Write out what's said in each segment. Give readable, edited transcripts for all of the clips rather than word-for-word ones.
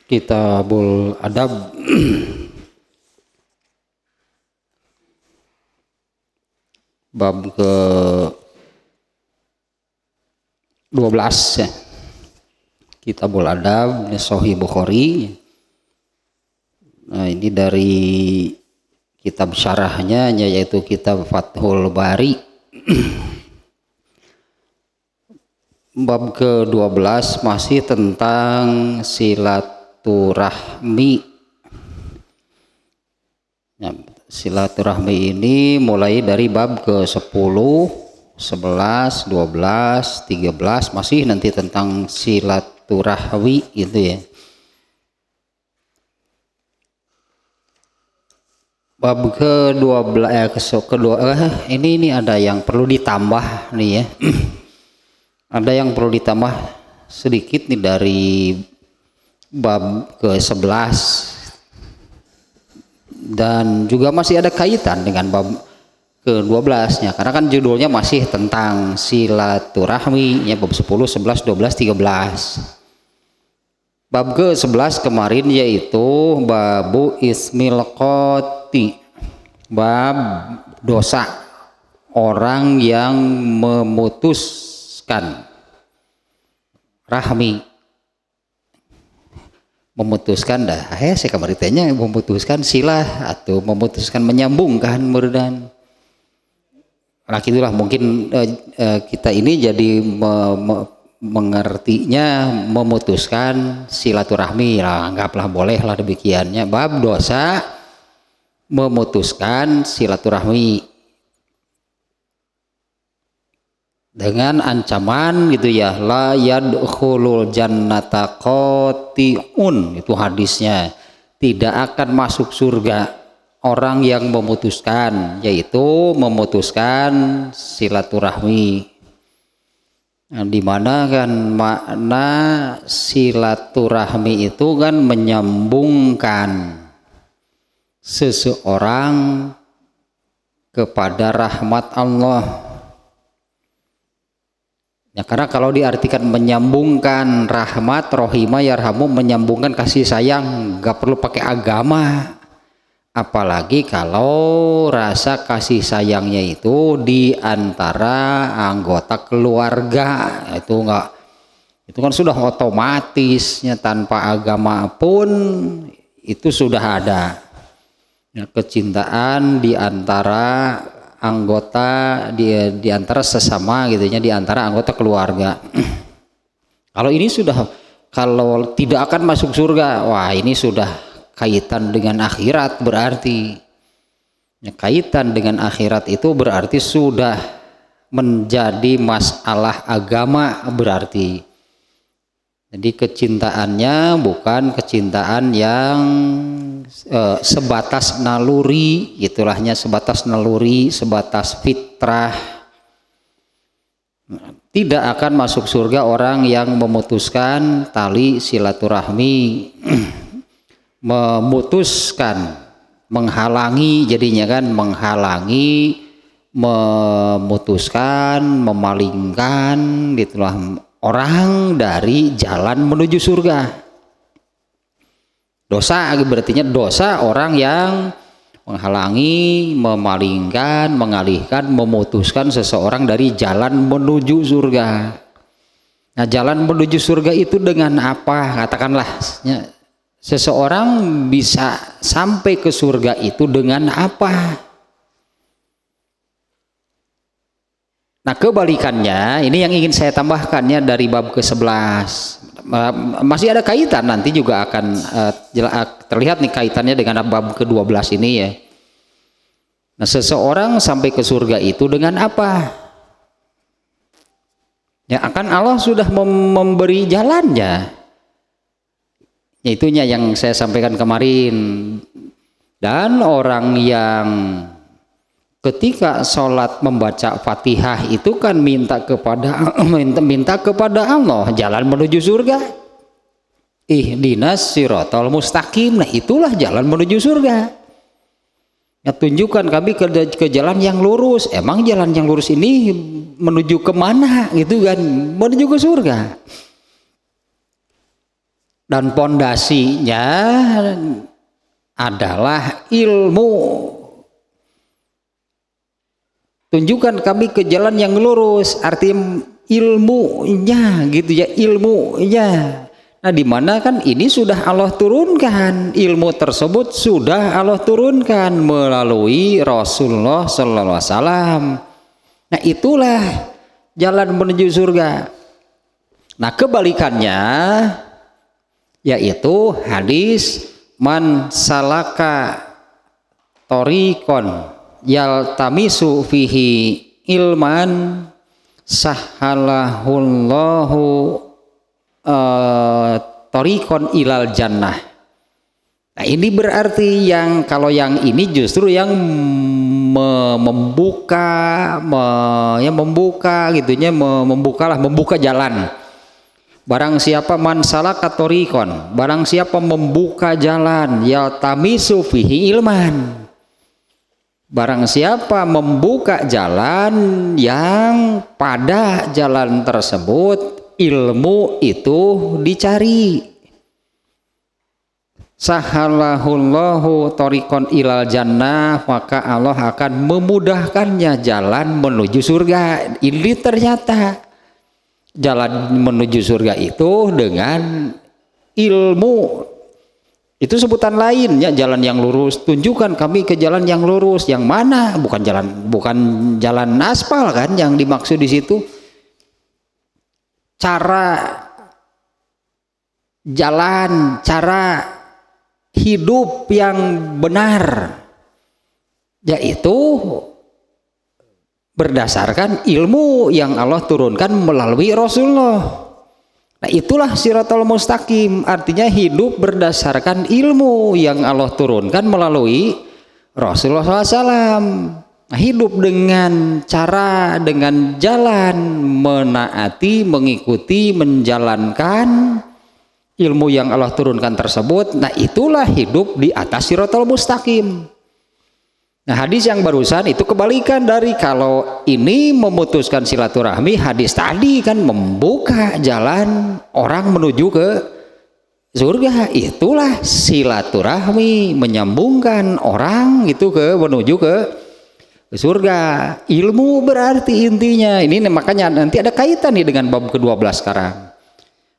Kitabul Adab bab ke 12 ya. Kitabul Adab Sahih Bukhari. Nah, ini dari kitab syarahnya yaitu kitab Fathul Bari. Bab ke-12 masih tentang silaturahmi. Ya, silaturahmi ini mulai dari bab ke-10, 11, 12, 13 masih nanti tentang silaturahmi gitu ya. Bab ke-12 ini ada yang perlu ditambah nih ya. Ada yang perlu ditambah sedikit nih dari bab ke-11 dan juga masih ada kaitan dengan bab ke-12 nya karena kan judulnya masih tentang silaturahmi ya, bab 10, 11, 12, 13. Bab ke-11 kemarin yaitu babu ismil qoti, bab dosa orang yang memutuskan rahmi, memutuskan dah saya kemarin tanya memutuskan silah atau memutuskan menyambungkan murdan laki itulah mungkin kita ini jadi mengertinya memutuskan silaturahmi lah, anggaplah bolehlah demikiannya. Bab dosa memutuskan silaturahmi dengan ancaman gitu ya, la yadkhulul jannata qati'un, itu hadisnya, tidak akan masuk surga orang yang memutuskan, yaitu memutuskan silaturahmi. Nah, dimana kan makna silaturahmi itu kan menyambungkan seseorang kepada rahmat Allah. Ya, karena kalau diartikan menyambungkan rahmat, rohimah, yarhamu, menyambungkan kasih sayang, nggak perlu pakai agama. Apalagi kalau rasa kasih sayangnya itu di antara anggota keluarga, itu kan sudah otomatisnya tanpa agama pun itu sudah ada. Ya, kecintaan di antara anggota di antara sesama gitu ya, di antara anggota keluarga. Kalau ini sudah, kalau tidak akan masuk surga, wah ini sudah kaitan dengan akhirat berarti ya, kaitan dengan akhirat itu berarti sudah menjadi masalah agama berarti. Jadi kecintaannya bukan kecintaan yang sebatas naluri, itulahnya sebatas naluri, sebatas fitrah. Tidak akan masuk surga orang yang memutuskan tali silaturahmi, memutuskan, menghalangi, jadinya kan menghalangi, memutuskan, memalingkan gitulah orang dari jalan menuju surga. Dosa berarti dosa orang yang menghalangi, memalingkan, mengalihkan, memutuskan seseorang dari jalan menuju surga. Nah, jalan menuju surga itu dengan apa? Katakanlah ya, seseorang bisa sampai ke surga itu dengan apa? Nah, kebalikannya ini yang ingin saya tambahkannya dari bab ke-11. Masih ada kaitan, nanti juga akan terlihat nih kaitannya dengan bab ke-12 ini ya. Nah, seseorang sampai ke surga itu dengan apa? Ya, akan Allah sudah memberi jalannya. Itunya yang saya sampaikan kemarin. Dan orang yang ketika sholat membaca Fatihah itu kan minta kepada Allah jalan menuju surga. Ihdinas siratal mustaqim. Nah, itulah jalan menuju surga. Ya, tunjukkan kami ke jalan yang lurus. Emang jalan yang lurus ini menuju kemana gitu kan? Menuju ke surga. dan pondasinya adalah ilmu. Tunjukkan kami ke jalan yang lurus, artinya ilmunya gitu ya, ilmunya. Nah, di mana kan ini sudah Allah turunkan, ilmu tersebut sudah Allah turunkan melalui Rasulullah Sallallahu Alaihi Wasallam. Nah, itulah jalan menuju surga. Nah, kebalikannya yaitu hadis man salaka thoriqon yaltamisu fihi ilman sahalahullahu thoriqon ilal jannah. Nah, ini berarti yang kalau yang ini justru yang membuka jalan. Barang siapa man salaka thoriqon, barang siapa membuka jalan yaltamisu fihi ilman, barang siapa membuka jalan yang pada jalan tersebut ilmu itu dicari, sahalahullahu thoriqon ilal jannah, maka Allah akan memudahkannya jalan menuju surga. Ini ternyata jalan menuju surga itu dengan ilmu. Itu sebutan lainnya, jalan yang lurus. Tunjukkan kami ke jalan yang lurus. Yang mana? Bukan jalan aspal kan yang dimaksud di situ. Cara jalan, cara hidup yang benar, yaitu berdasarkan ilmu yang Allah turunkan melalui Rasulullah. Nah, itulah siratal mustaqim, artinya hidup berdasarkan ilmu yang Allah turunkan melalui Rasulullah SAW. Nah, hidup dengan cara, dengan jalan menaati, mengikuti, menjalankan ilmu yang Allah turunkan tersebut. Nah, itulah hidup di atas siratal mustaqim. Nah, hadis yang barusan itu kebalikan dari kalau ini memutuskan silaturahmi, hadis tadi kan membuka jalan orang menuju ke surga. Itulah silaturahmi, menyambungkan orang itu menuju ke surga. Ilmu berarti intinya. Ini makanya nanti ada kaitan nih dengan bab ke-12 sekarang.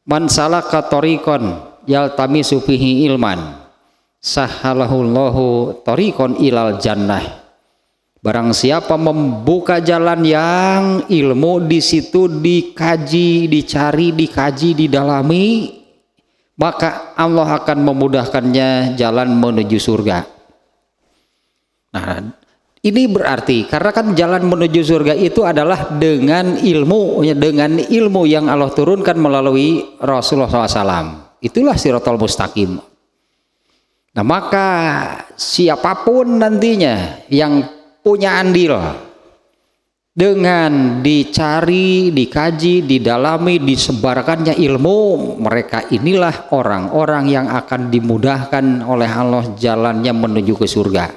Man salaka thoriqon yaltamisu fihi ilman sahalahullahu thoriqon ilal jannah. Barang siapa membuka jalan yang ilmu di situ dikaji, dicari, dikaji, didalami, maka Allah akan memudahkannya jalan menuju surga. Nah, ini berarti karena kan jalan menuju surga itu adalah dengan ilmu yang Allah turunkan melalui Rasulullah SAW. Itulah siratal mustaqim. Nah, maka siapapun nantinya yang punya andil dengan dicari, dikaji, didalami, disebarkannya ilmu, mereka inilah orang-orang yang akan dimudahkan oleh Allah jalannya menuju ke surga.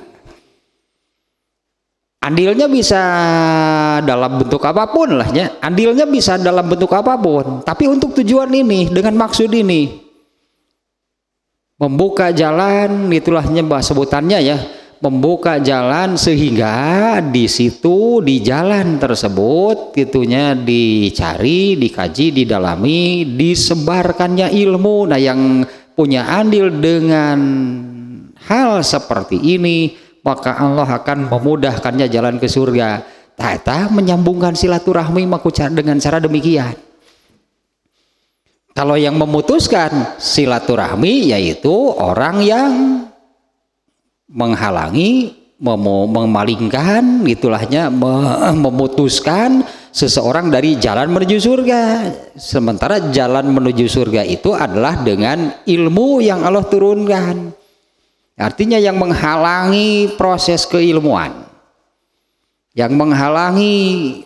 Andilnya bisa dalam bentuk apapun lah ya. Andilnya bisa dalam bentuk apapun, tapi untuk tujuan ini, dengan maksud ini, membuka jalan, itulah sebutannya ya, membuka jalan sehingga di situ di jalan tersebut gitunya dicari, dikaji, didalami, disebarkannya ilmu. Nah, yang punya andil dengan hal seperti ini, maka Allah akan memudahkannya jalan ke surga. Tata menyambungkan silaturahmi dengan cara demikian. Kalau yang memutuskan silaturahmi yaitu orang yang menghalangi, memalingkan, itulahnya memutuskan seseorang dari jalan menuju surga. Sementara jalan menuju surga itu adalah dengan ilmu yang Allah turunkan. Artinya yang menghalangi proses keilmuan, yang menghalangi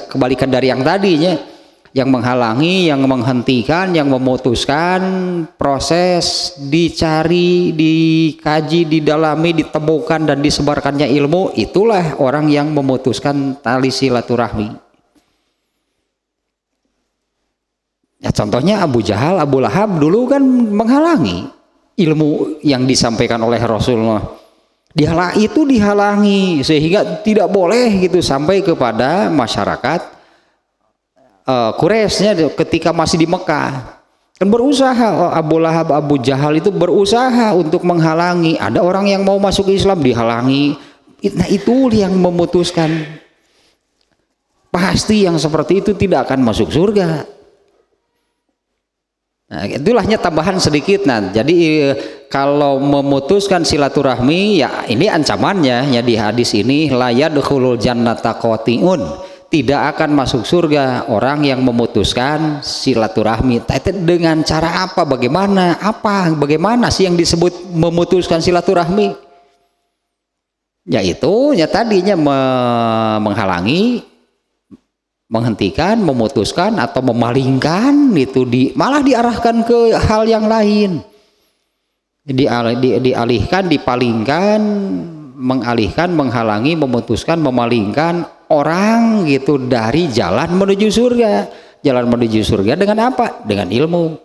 kebalikan dari yang tadinya, yang menghalangi, yang menghentikan, yang memutuskan proses dicari, dikaji, didalami, ditemukan dan disebarkannya ilmu, itulah orang yang memutuskan tali silaturahmi. Ya contohnya Abu Jahal, Abu Lahab dulu kan menghalangi ilmu yang disampaikan oleh Rasulullah. Itu dihalangi sehingga tidak boleh gitu sampai kepada masyarakat Quraisynya ketika masih di Mekah. Kan berusaha Abu Lahab, Abu Jahal itu berusaha untuk menghalangi. Ada orang yang mau masuk Islam dihalangi. Nah itu yang memutuskan. Pasti yang seperti itu tidak akan masuk surga. Nah, itulahnya tambahan sedikit. Nah, jadi kalau memutuskan silaturahmi, ya ini ancamannya ya di hadis ini, la yadkhulul jannata qati'un. Tidak akan masuk surga orang yang memutuskan silaturahmi. Dengan cara apa? Bagaimana? Bagaimana sih yang disebut memutuskan silaturahmi? Yaitu ya tadinya menghalangi, menghentikan, memutuskan atau memalingkan itu malah diarahkan ke hal yang lain. Dialihkan, dipalingkan, mengalihkan, menghalangi, memutuskan, memalingkan orang gitu dari jalan menuju surga. Jalan menuju surga dengan apa? Dengan ilmu.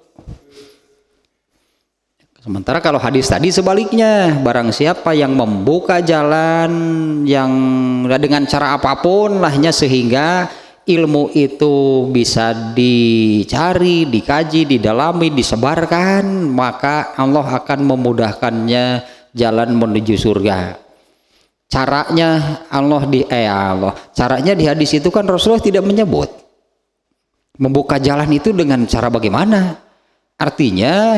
Sementara kalau hadis tadi sebaliknya, barang siapa yang membuka jalan yang dengan cara apapun lahnya sehingga ilmu itu bisa dicari, dikaji, didalami, disebarkan, maka Allah akan memudahkannya jalan menuju surga. Caranya caranya di hadis itu kan Rasulullah tidak menyebut membuka jalan itu dengan cara bagaimana. Artinya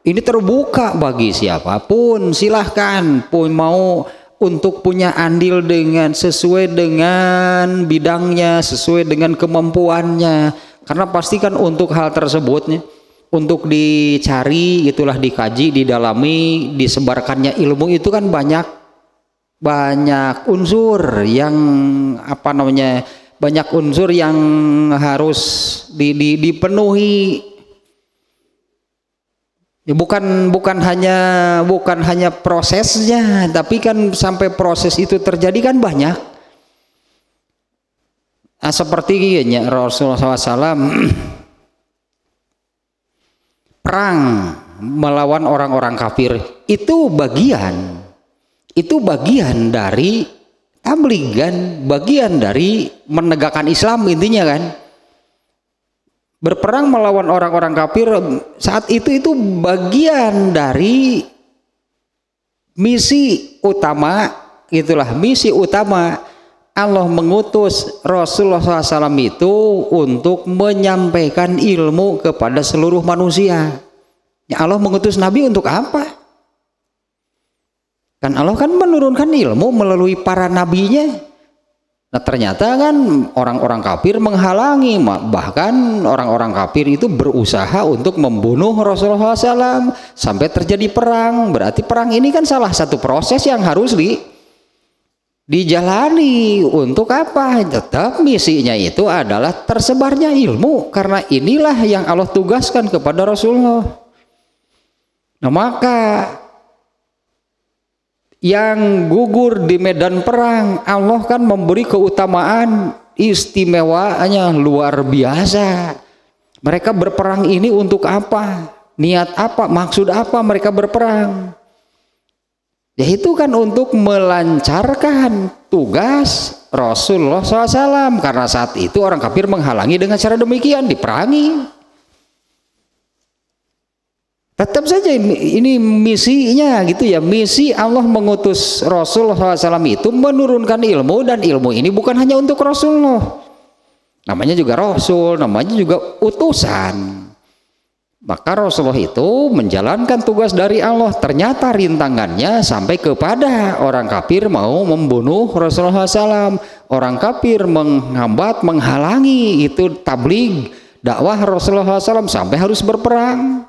ini terbuka bagi siapapun, silahkan pun mau untuk punya andil dengan sesuai dengan bidangnya, sesuai dengan kemampuannya. Karena pastikan untuk hal tersebutnya untuk dicari, itulah dikaji, didalami, disebarkannya ilmu itu kan banyak unsur yang banyak unsur yang harus dipenuhi. Ya, bukan hanya prosesnya, tapi kan sampai proses itu terjadi kan banyak. Nah, seperti Rasulullah SAW perang melawan orang-orang kafir itu bagian dari tabligh kan, bagian dari menegakkan Islam intinya kan. Berperang melawan orang-orang kafir saat itu bagian dari misi utama, itulah misi utama Allah mengutus Rasulullah SAW itu untuk menyampaikan ilmu kepada seluruh manusia. Ya, Allah mengutus Nabi untuk apa? Kan Allah kan menurunkan ilmu melalui para nabinya. Nah ternyata kan orang-orang kafir menghalangi, bahkan orang-orang kafir itu berusaha untuk membunuh Rasulullah SAW sampai terjadi perang. Berarti perang ini kan salah satu proses yang harus dijalani. Untuk apa? Tetap misinya itu adalah tersebarnya ilmu, karena inilah yang Allah tugaskan kepada Rasulullah. Nah maka yang gugur di medan perang, Allah kan memberi keutamaan istimewanya luar biasa. Mereka berperang ini untuk apa? Niat apa? Maksud apa mereka berperang? Yaitu kan untuk melancarkan tugas Rasulullah SAW. Karena saat itu orang kafir menghalangi, dengan cara demikian diperangi. Tetap saja ini misinya gitu ya. Misi Allah mengutus Rasulullah SAW itu menurunkan ilmu, dan ilmu ini bukan hanya untuk Rasulullah. Namanya juga Rasul, namanya juga utusan. Maka Rasulullah itu menjalankan tugas dari Allah. Ternyata rintangannya sampai kepada orang kafir mau membunuh Rasulullah SAW. Orang kafir menghambat, menghalangi itu tabligh dakwah Rasulullah SAW sampai harus berperang.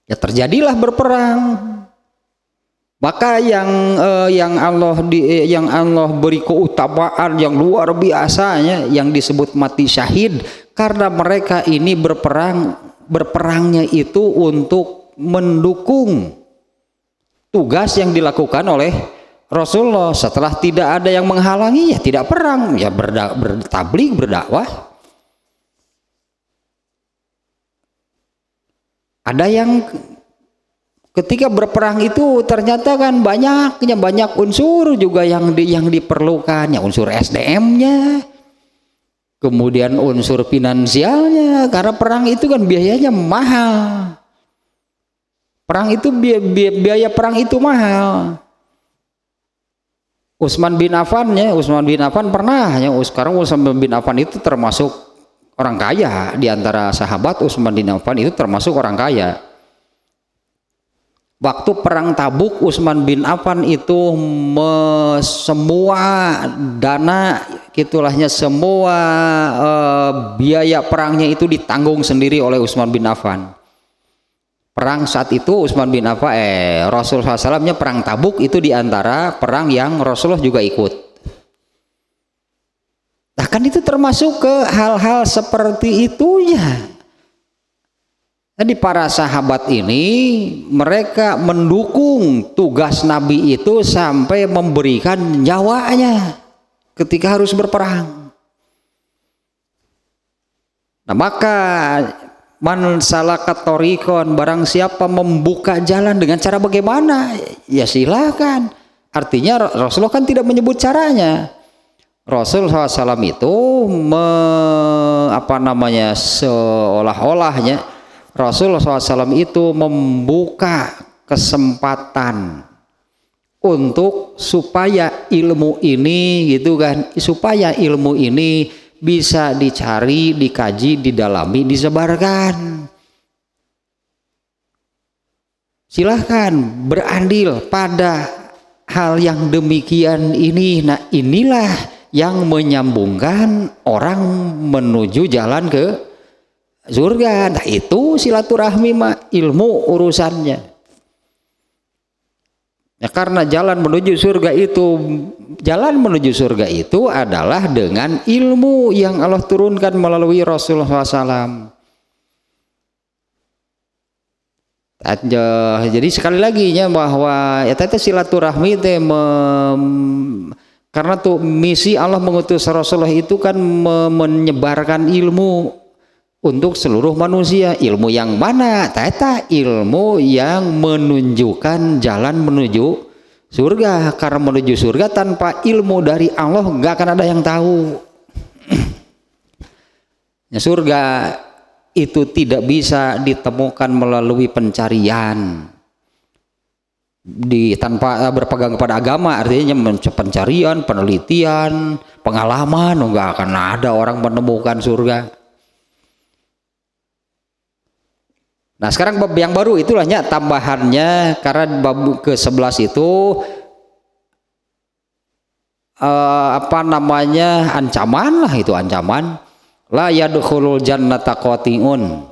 Ya terjadilah berperang. Maka yang Allah beri keutamaan yang luar biasanya yang disebut mati syahid, karena mereka ini berperangnya itu untuk mendukung tugas yang dilakukan oleh Rasulullah. Setelah tidak ada yang menghalangi, ya tidak perang, ya bertabligh, berdakwah. Ada yang ketika berperang itu ternyata kan banyak unsur juga yang diperlukan, ya unsur SDM-nya, kemudian unsur finansialnya, karena perang itu kan biayanya mahal. Perang itu biaya perang itu mahal. Utsman bin Affan pernah ya, sekarang Utsman bin Affan itu termasuk orang kaya di antara sahabat. Utsman bin Affan itu termasuk orang kaya. Waktu perang Tabuk, Utsman bin Affan itu semua dana gitulahnya, semua biaya perangnya itu ditanggung sendiri oleh Utsman bin Affan. Perang saat itu Utsman bin Affan Rasulullah SAW-nya perang Tabuk itu diantara perang yang Rasulullah juga ikut. Nah kan itu termasuk ke hal-hal seperti itunya. Jadi para sahabat ini mereka mendukung tugas Nabi itu sampai memberikan nyawanya ketika harus berperang. Nah maka man salaka thoriqon, barang siapa membuka jalan dengan cara bagaimana, ya silakan. Artinya Rasulullah kan tidak menyebut caranya. Rasulullah SAW itu seolah-olahnya Rasulullah SAW itu membuka kesempatan untuk supaya ilmu ini gitu kan, supaya ilmu ini bisa dicari, dikaji, didalami, disebarkan. Silahkan berandil pada hal yang demikian ini. Nah inilah yang menyambungkan orang menuju jalan ke surga. Nah itu silaturahmi mah ilmu urusannya. Ya, karena jalan menuju surga itu adalah dengan ilmu yang Allah turunkan melalui Rasulullah SAW. Jadi sekali lagi ya bahwa ya tadi silaturahmi itu karena tuh misi Allah mengutus Rasulullah itu kan menyebarkan ilmu untuk seluruh manusia. Ilmu yang mana? Tata ilmu yang menunjukkan jalan menuju surga. Karena menuju surga tanpa ilmu dari Allah nggak akan ada yang tahu. Ya, surga itu tidak bisa ditemukan melalui pencarian. Tanpa berpegang kepada agama, artinya pencarian, penelitian, pengalaman, nggak akan ada orang menemukan surga. Nah sekarang bab yang baru itulahnya tambahannya, karena bab ke-11 itu ancaman lah, itu ancaman. La yadkhulul jannata qati'un,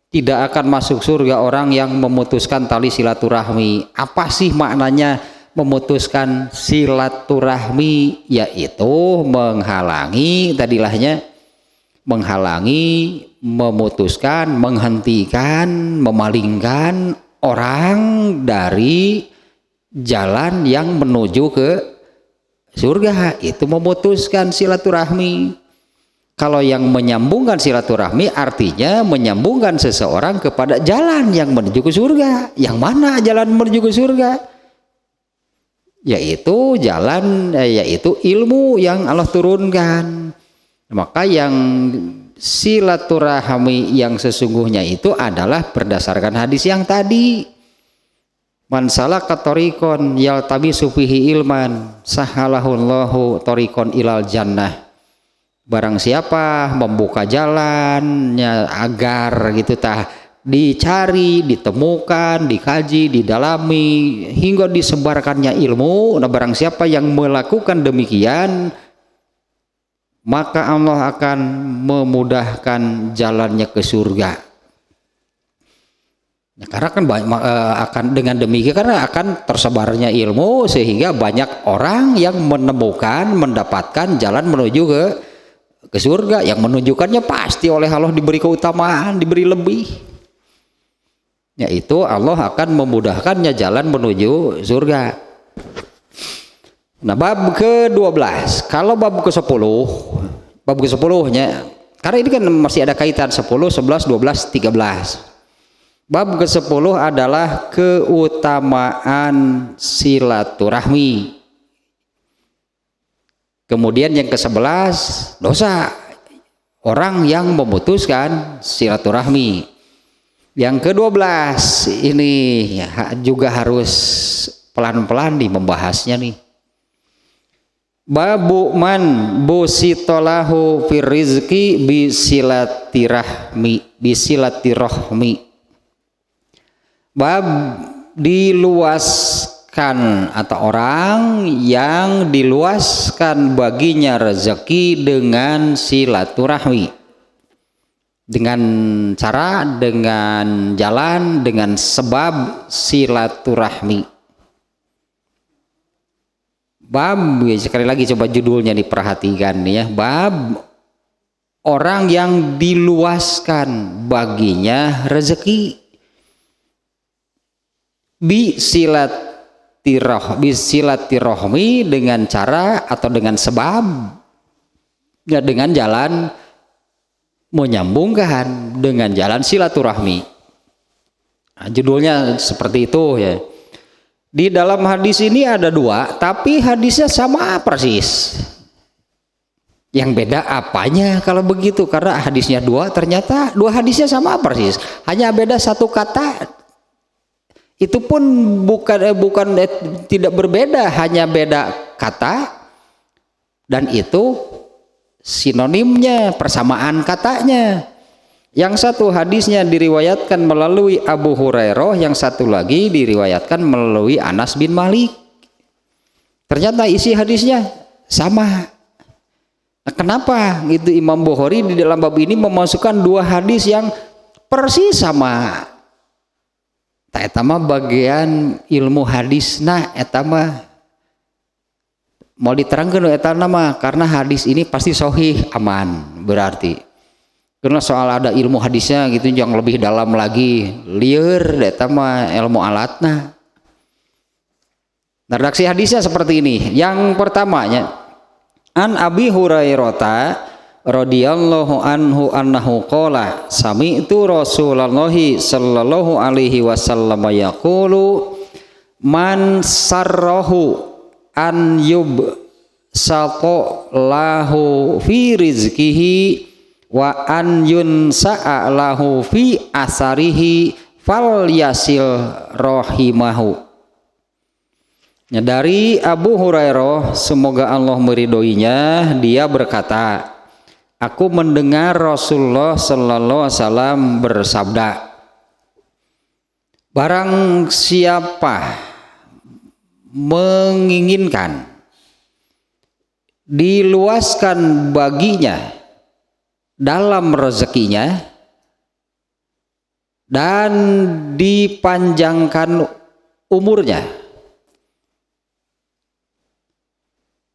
tidak akan masuk surga orang yang memutuskan tali silaturahmi. Apa sih maknanya memutuskan silaturahmi? Yaitu menghalangi, memutuskan, menghentikan, memalingkan orang dari jalan yang menuju ke surga. Itu memutuskan silaturahmi. Kalau yang menyambungkan silaturahmi artinya menyambungkan seseorang kepada jalan yang menuju ke surga. Yang mana jalan menuju ke surga? Yaitu yaitu ilmu yang Allah turunkan. Maka yang silaturahmi yang sesungguhnya itu adalah berdasarkan hadis yang tadi. Man salaka thoriqon yaltamisu fihi ilman sahalahullahu thoriqon ilal jannah. Barang siapa membuka jalannya agar dicari, ditemukan, dikaji, didalami hingga disebarkannya ilmu. Nah barang siapa yang melakukan demikian, maka Allah akan memudahkan jalannya ke surga. Nah, karena kan akan dengan demikian karena akan tersebarnya ilmu sehingga banyak orang yang mendapatkan jalan menuju ke surga, yang menunjukkannya pasti oleh Allah diberi keutamaan, diberi lebih. Yaitu Allah akan memudahkannya jalan menuju surga. Nah bab ke-12, kalau bab ke-10-nya, karena ini kan masih ada kaitan 10, 11, 12, 13. Bab ke-10 adalah keutamaan silaturahmi. Kemudian yang ke-11 dosa orang yang memutuskan silaturahmi. Yang ke-12 ini juga harus pelan-pelan nih membahasnya nih. Babu man busitolahu fir rizki bisilatirahmi. Bab diluaskan atau orang yang diluaskan baginya rezeki dengan silaturahmi, dengan cara, dengan jalan, dengan sebab silaturahmi. Bab, sekali lagi coba judulnya diperhatikan ya. Bab orang yang diluaskan baginya rezeki bisilatirahmi, dengan cara atau dengan sebab ya, dengan jalan menyambungkan, dengan jalan silaturahmi. Nah, judulnya seperti itu ya. Di dalam hadis ini ada dua, tapi hadisnya sama persis. Yang beda apanya kalau begitu? Karena hadisnya dua, ternyata dua hadisnya sama persis, hanya beda satu kata. Itu pun bukan tidak berbeda, hanya beda kata, dan itu sinonimnya, persamaan katanya. Yang satu hadisnya diriwayatkan melalui Abu Hurairah, yang satu lagi diriwayatkan melalui Anas bin Malik. Ternyata isi hadisnya sama. Nah, kenapa itu Imam Bukhari di dalam bab ini memasukkan dua hadis yang persis sama? Eta mah bagian ilmu hadis, nah eta mah mau diterangkan eta nama, karena hadis ini pasti sahih aman, berarti karena soal ada ilmu hadisnya gitu yang lebih dalam lagi, lieur eta mah ilmu alatna. Nah, redaksi hadisnya seperti ini. Yang pertamanya, an Abi Hurairah radhiyallahu anhu annahu qala sami'tu Rasulullah sallallahu alaihi wasallam yaqulu man sarrahu an yubsaqo lahu fi rizqihi wa an yunsa'a lahu fi asarihi fal yasil rahimahu. Ya, dari Abu Hurairah, semoga Allah meridhoinya, dia berkata, aku mendengar Rasulullah sallallahu alaihi wasallam bersabda, barang siapa menginginkan diluaskan baginya dalam rezekinya dan dipanjangkan umurnya,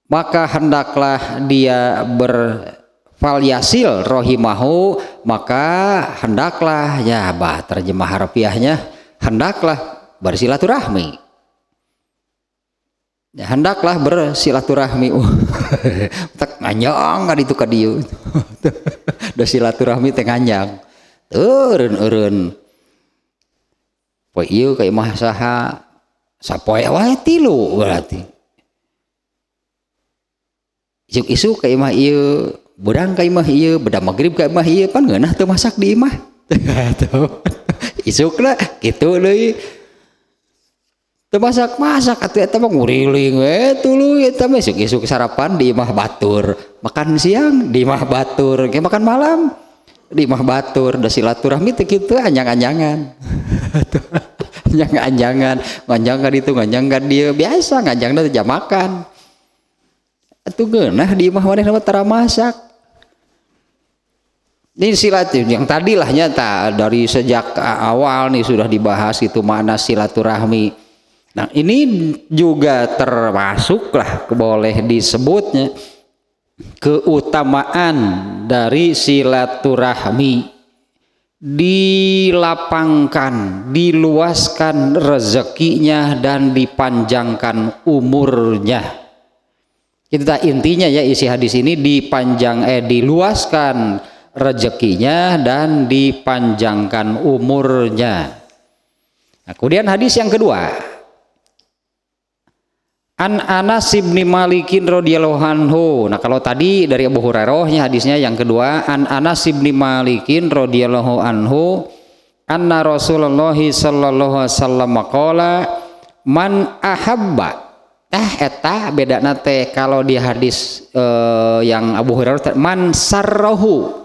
maka hendaklah dia Falyasil rohimahu, maka hendaklah, ya bah terjemah harfiahnya, hendaklah bersilaturahmi. Ya, hendaklah bersilaturahmi. Tak nganyang kan itu kadieu. Da silaturahmi teh nganyang. Eureun-eureun. Poe ieu ka imah saha? Sapoe wae tilu berarti. Isuk-isuk ka imah ieu, budang ka imah ieu, beda magrib ka imah ieu, pan ngeunah teu masak di imah. Isukna kitu deui. Teu masak-masak atuh eta mah nguriling we tuluy eta mah isuk-isuk sarapan di imah batur, makan siang di imah batur, ge makan malam di imah batur, da silaturahmi teh kitu anjang-anjangan. Anjang-anjangan, nganjangkan itu, nganjangkan dia, biasa nganjangna teh jam makan. Atuh geunah di imah manehna tara masak. Ini silaturahmi yang tadilah nyata dari sejak awal nih sudah dibahas itu makna silaturahmi. Nah, ini juga termasuklah boleh disebutnya keutamaan dari silaturahmi, dilapangkan, diluaskan rezekinya dan dipanjangkan umurnya. Kita intinya ya isi hadis ini diluaskan rezekinya dan dipanjangkan umurnya. Nah, kemudian hadis yang kedua, An Anas bin Malikin radhiyallahu anhu. Nah, kalau tadi dari Abu Hurairah hadisnya, yang kedua An Anas bin Malikin radhiyallahu anhu anna Rasulullah sallallahu alaihi wasallam qala man ahabba. Eta bedana teh kalau di hadis yang Abu Hurairah man sarrahu.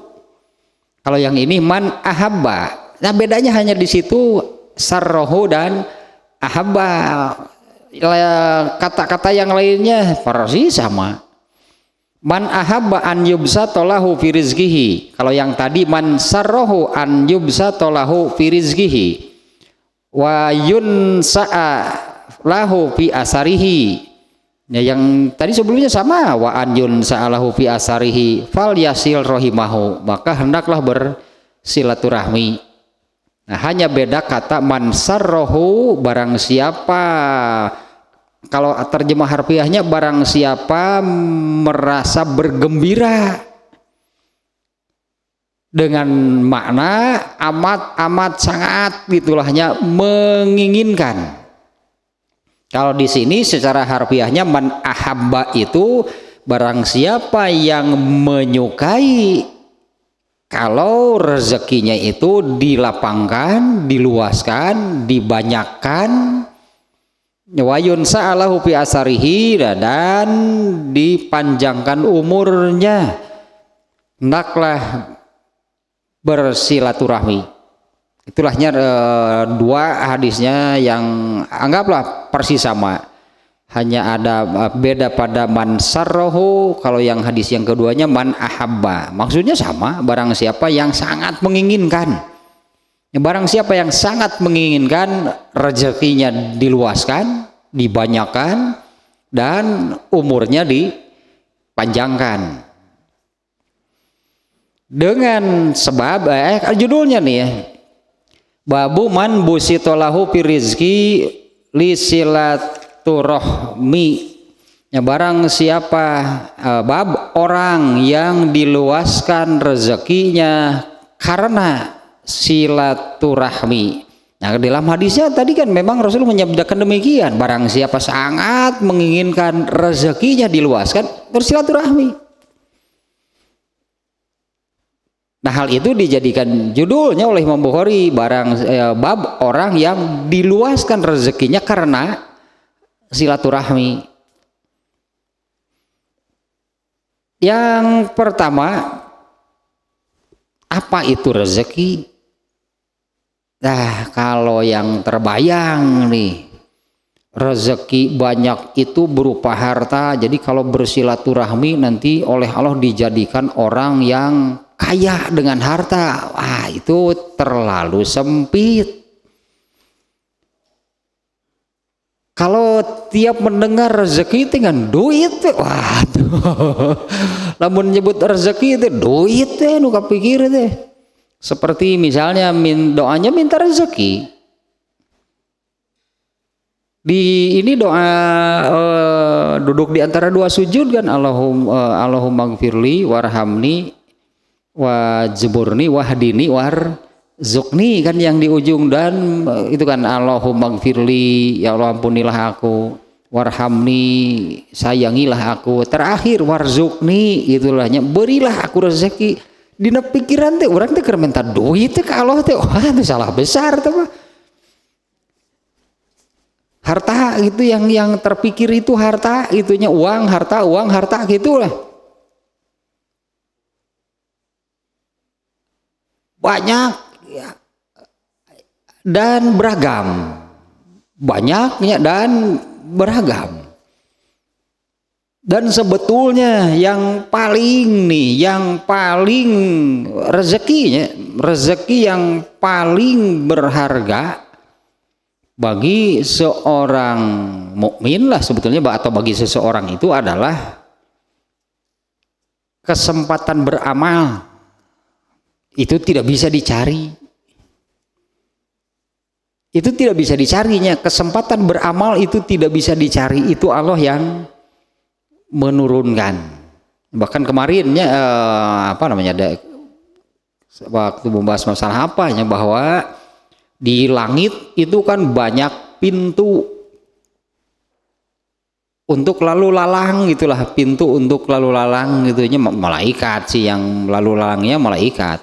Kalau yang ini man ahabba. Nah, bedanya hanya di situ, sarrahu dan ahabba. Kata-kata yang lainnya persis sama. Man ahabba an yubsatolahu fi rizqihi. Kalau yang tadi man sarrahu an yubsatolahu fi rizqihi wa yunsa'a lahu fi asarihi. Ya, yang tadi sebelumnya sama, wa an yunsa'a lahu fi asarihi fal yasil rahimahu, maka hendaklah bersilaturahmi. Nah, hanya beda kata man sarrahu, barang siapa. Kalau terjemah harfiahnya barang siapa merasa bergembira, dengan makna amat sangat gitulahnya menginginkan. Kalau di sini secara harfiahnya man ahabba itu barang siapa yang menyukai kalau rezekinya itu dilapangkan, diluaskan, dibanyakkan, wayun sa'alahu fi asarihi, dan dipanjangkan umurnya, hendaklah bersilaturahmi. Itulahnya dua hadisnya yang anggaplah persis sama, hanya ada beda pada man sarrohu. Kalau yang hadis yang keduanya man ahabba, maksudnya sama, barang siapa yang sangat menginginkan. Barang siapa yang sangat menginginkan rezekinya diluaskan, dibanyakan, dan umurnya dipanjangkan. Dengan sebab judulnya nih ya, babu man busitolahu fi rizki li silaturahmi. Ya, barang siapa bab orang yang diluaskan rezekinya karena silaturahmi. Nah, dalam hadisnya tadi kan memang Rasul menyabdakan demikian, barang siapa sangat menginginkan rezekinya diluaskan, bersilaturahmi. Nah, hal itu dijadikan judulnya oleh Imam Bukhari, bab orang yang diluaskan rezekinya karena silaturahmi. Yang pertama, apa itu rezeki? Nah, kalau yang terbayang nih, rezeki banyak itu berupa harta. Jadi kalau bersilaturahmi nanti oleh Allah dijadikan orang yang kaya dengan harta. Wah, itu terlalu sempit. Kalau tiap mendengar rezeki dengan duit, waduh. Lamun nyebut rezeki itu duit teh, nu kapikir teh. Seperti misalnya doanya minta rezeki. Di ini doa duduk di antara dua sujud kan, Allahumma gfirli warhamni wajburni wahdini warzuqni kan yang di ujung, dan itu kan Allahumma gfirli, ya Allah ampunilah aku, warhamni, sayangilah aku, terakhir warzuqni, itulahnya berilah aku rezeki. Dina pikiran teh orang teh keur minta duit teh ka Allah teh, wah itu salah besar teh mah. Harta gitu yang terpikir itu harta, itunya uang, harta gitulah. Banyak ya, dan beragam. Banyaknya dan beragam. Dan sebetulnya yang paling rezeki yang paling berharga bagi seorang mukmin lah sebetulnya, atau bagi seseorang itu adalah kesempatan beramal. Itu tidak bisa dicari. Itu tidak bisa dicarinya. Kesempatan beramal itu tidak bisa dicari. Itu Allah yang menurunkan. Bahkan kemarinnya waktu membahas masalah apanya, bahwa Di langit itu kan banyak pintu untuk lalu lalang gitulah, pintu untuk lalu lalang gitunya, malaikat sih yang lalu lalangnya malaikat.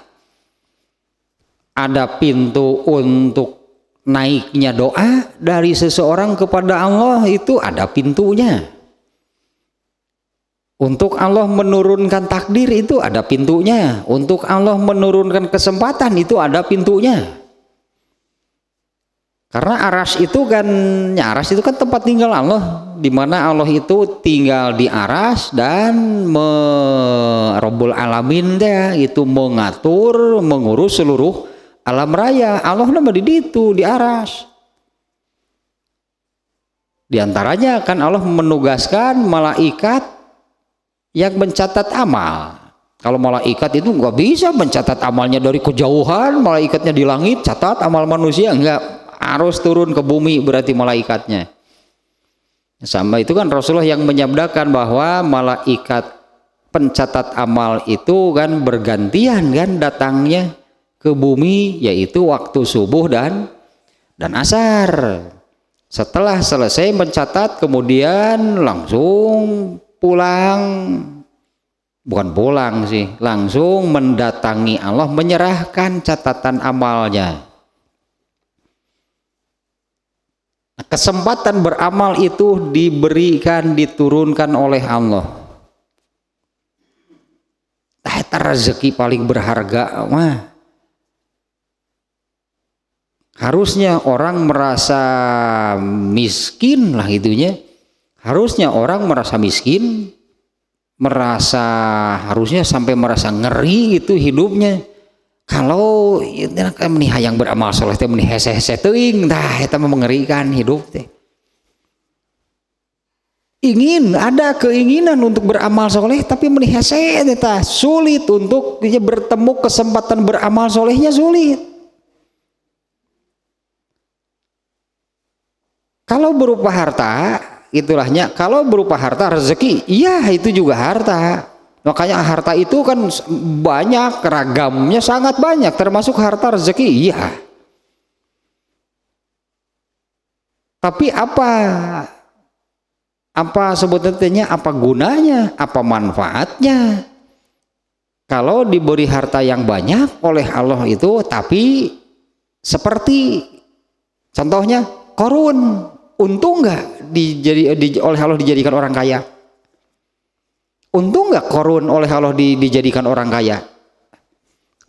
Ada pintu untuk naiknya doa dari seseorang kepada Allah, itu ada pintunya. Untuk Allah menurunkan takdir itu ada pintunya. Untuk Allah menurunkan kesempatan itu ada pintunya. Karena aras itu kan tempat tinggal Allah, di mana Allah itu tinggal di aras dan Rabbul Alamin dia itu mengatur, mengurus seluruh alam raya. Allah nama di situ, di aras. Di antaranya kan Allah menugaskan malaikat yang mencatat amal. Kalau malaikat itu nggak bisa mencatat amalnya dari kejauhan, malaikatnya di langit catat amal manusia, enggak, harus turun ke bumi berarti malaikatnya. Sama itu kan Rasulullah yang menyabdakan bahwa malaikat pencatat amal itu kan bergantian kan datangnya ke bumi, yaitu waktu subuh dan asar. Setelah selesai mencatat kemudian langsung pulang, bukan pulang sih, langsung mendatangi Allah menyerahkan catatan amalnya. Kesempatan beramal itu diberikan, diturunkan oleh Allah. Eta rezeki paling berharga mah. Harusnya orang merasa miskin lah gitunya. Harusnya orang merasa miskin, harusnya sampai merasa ngeri gitu hidupnya. Kalau meni hayang beramal soleh teh meni hese-hese teuing, tah eta mengerikan hidup teh. Ada keinginan untuk beramal soleh tapi meni hese teh sulit, untuk bertemu kesempatan beramal solehnya sulit. Kalau berupa harta itulahnya, kalau berupa harta rezeki, iya itu juga harta. Makanya harta itu kan banyak, ragamnya sangat banyak, termasuk harta rezeki, iya. Tapi apa sebetulnya, apa gunanya, apa manfaatnya? Kalau diberi harta yang banyak oleh Allah itu, tapi seperti contohnya Qarun, untung nggak oleh Allah dijadikan orang kaya? Untung nggak Qarun oleh Allah dijadikan orang kaya?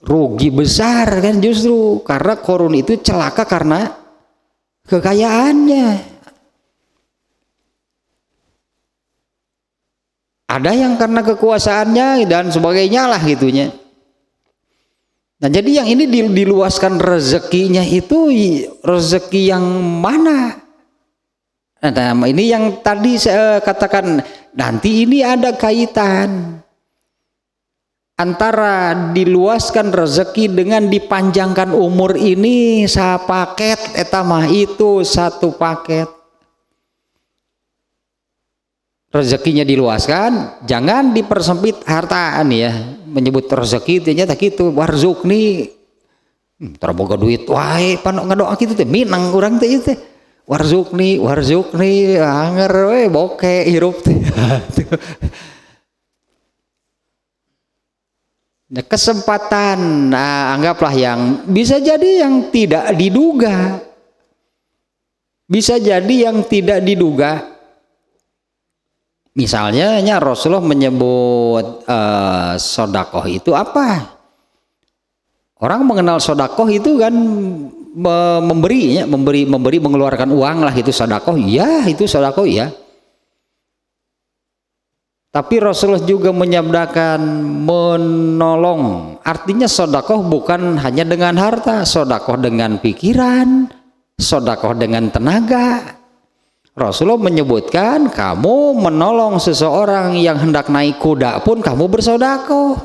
Rugi besar kan justru, karena Qarun itu celaka karena kekayaannya. Ada yang karena kekuasaannya dan sebagainya lah gitunya. Nah jadi yang ini diluaskan rezekinya itu rezeki yang mana? Nah ini yang tadi saya katakan, nanti ini ada kaitan antara diluaskan rezeki dengan dipanjangkan umur ini. Sapaket eta mah itu satu paket. Rezekinya diluaskan, jangan dipersempit hartaan ya. Menyebut rezeki ternyata gitu, warzukni terboga duit wae pan ngadoa kitu teh minang urang teh ieu teh. Warzukni anger we boke hirup teh. Nah, kesempatan, nah anggaplah yang bisa jadi yang tidak diduga. Bisa jadi yang tidak diduga. Misalnya Rasulullah menyebut sodakoh itu apa? Orang mengenal sodakoh itu kan memberi, mengeluarkan uang lah, itu sodakoh. Ya itu sodakoh ya. Tapi Rasulullah juga menyabdakan menolong. Artinya sodakoh bukan hanya dengan harta, sodakoh dengan pikiran, sodakoh dengan tenaga. Rasulullah menyebutkan kamu menolong seseorang yang hendak naik kuda pun kamu bersodakoh.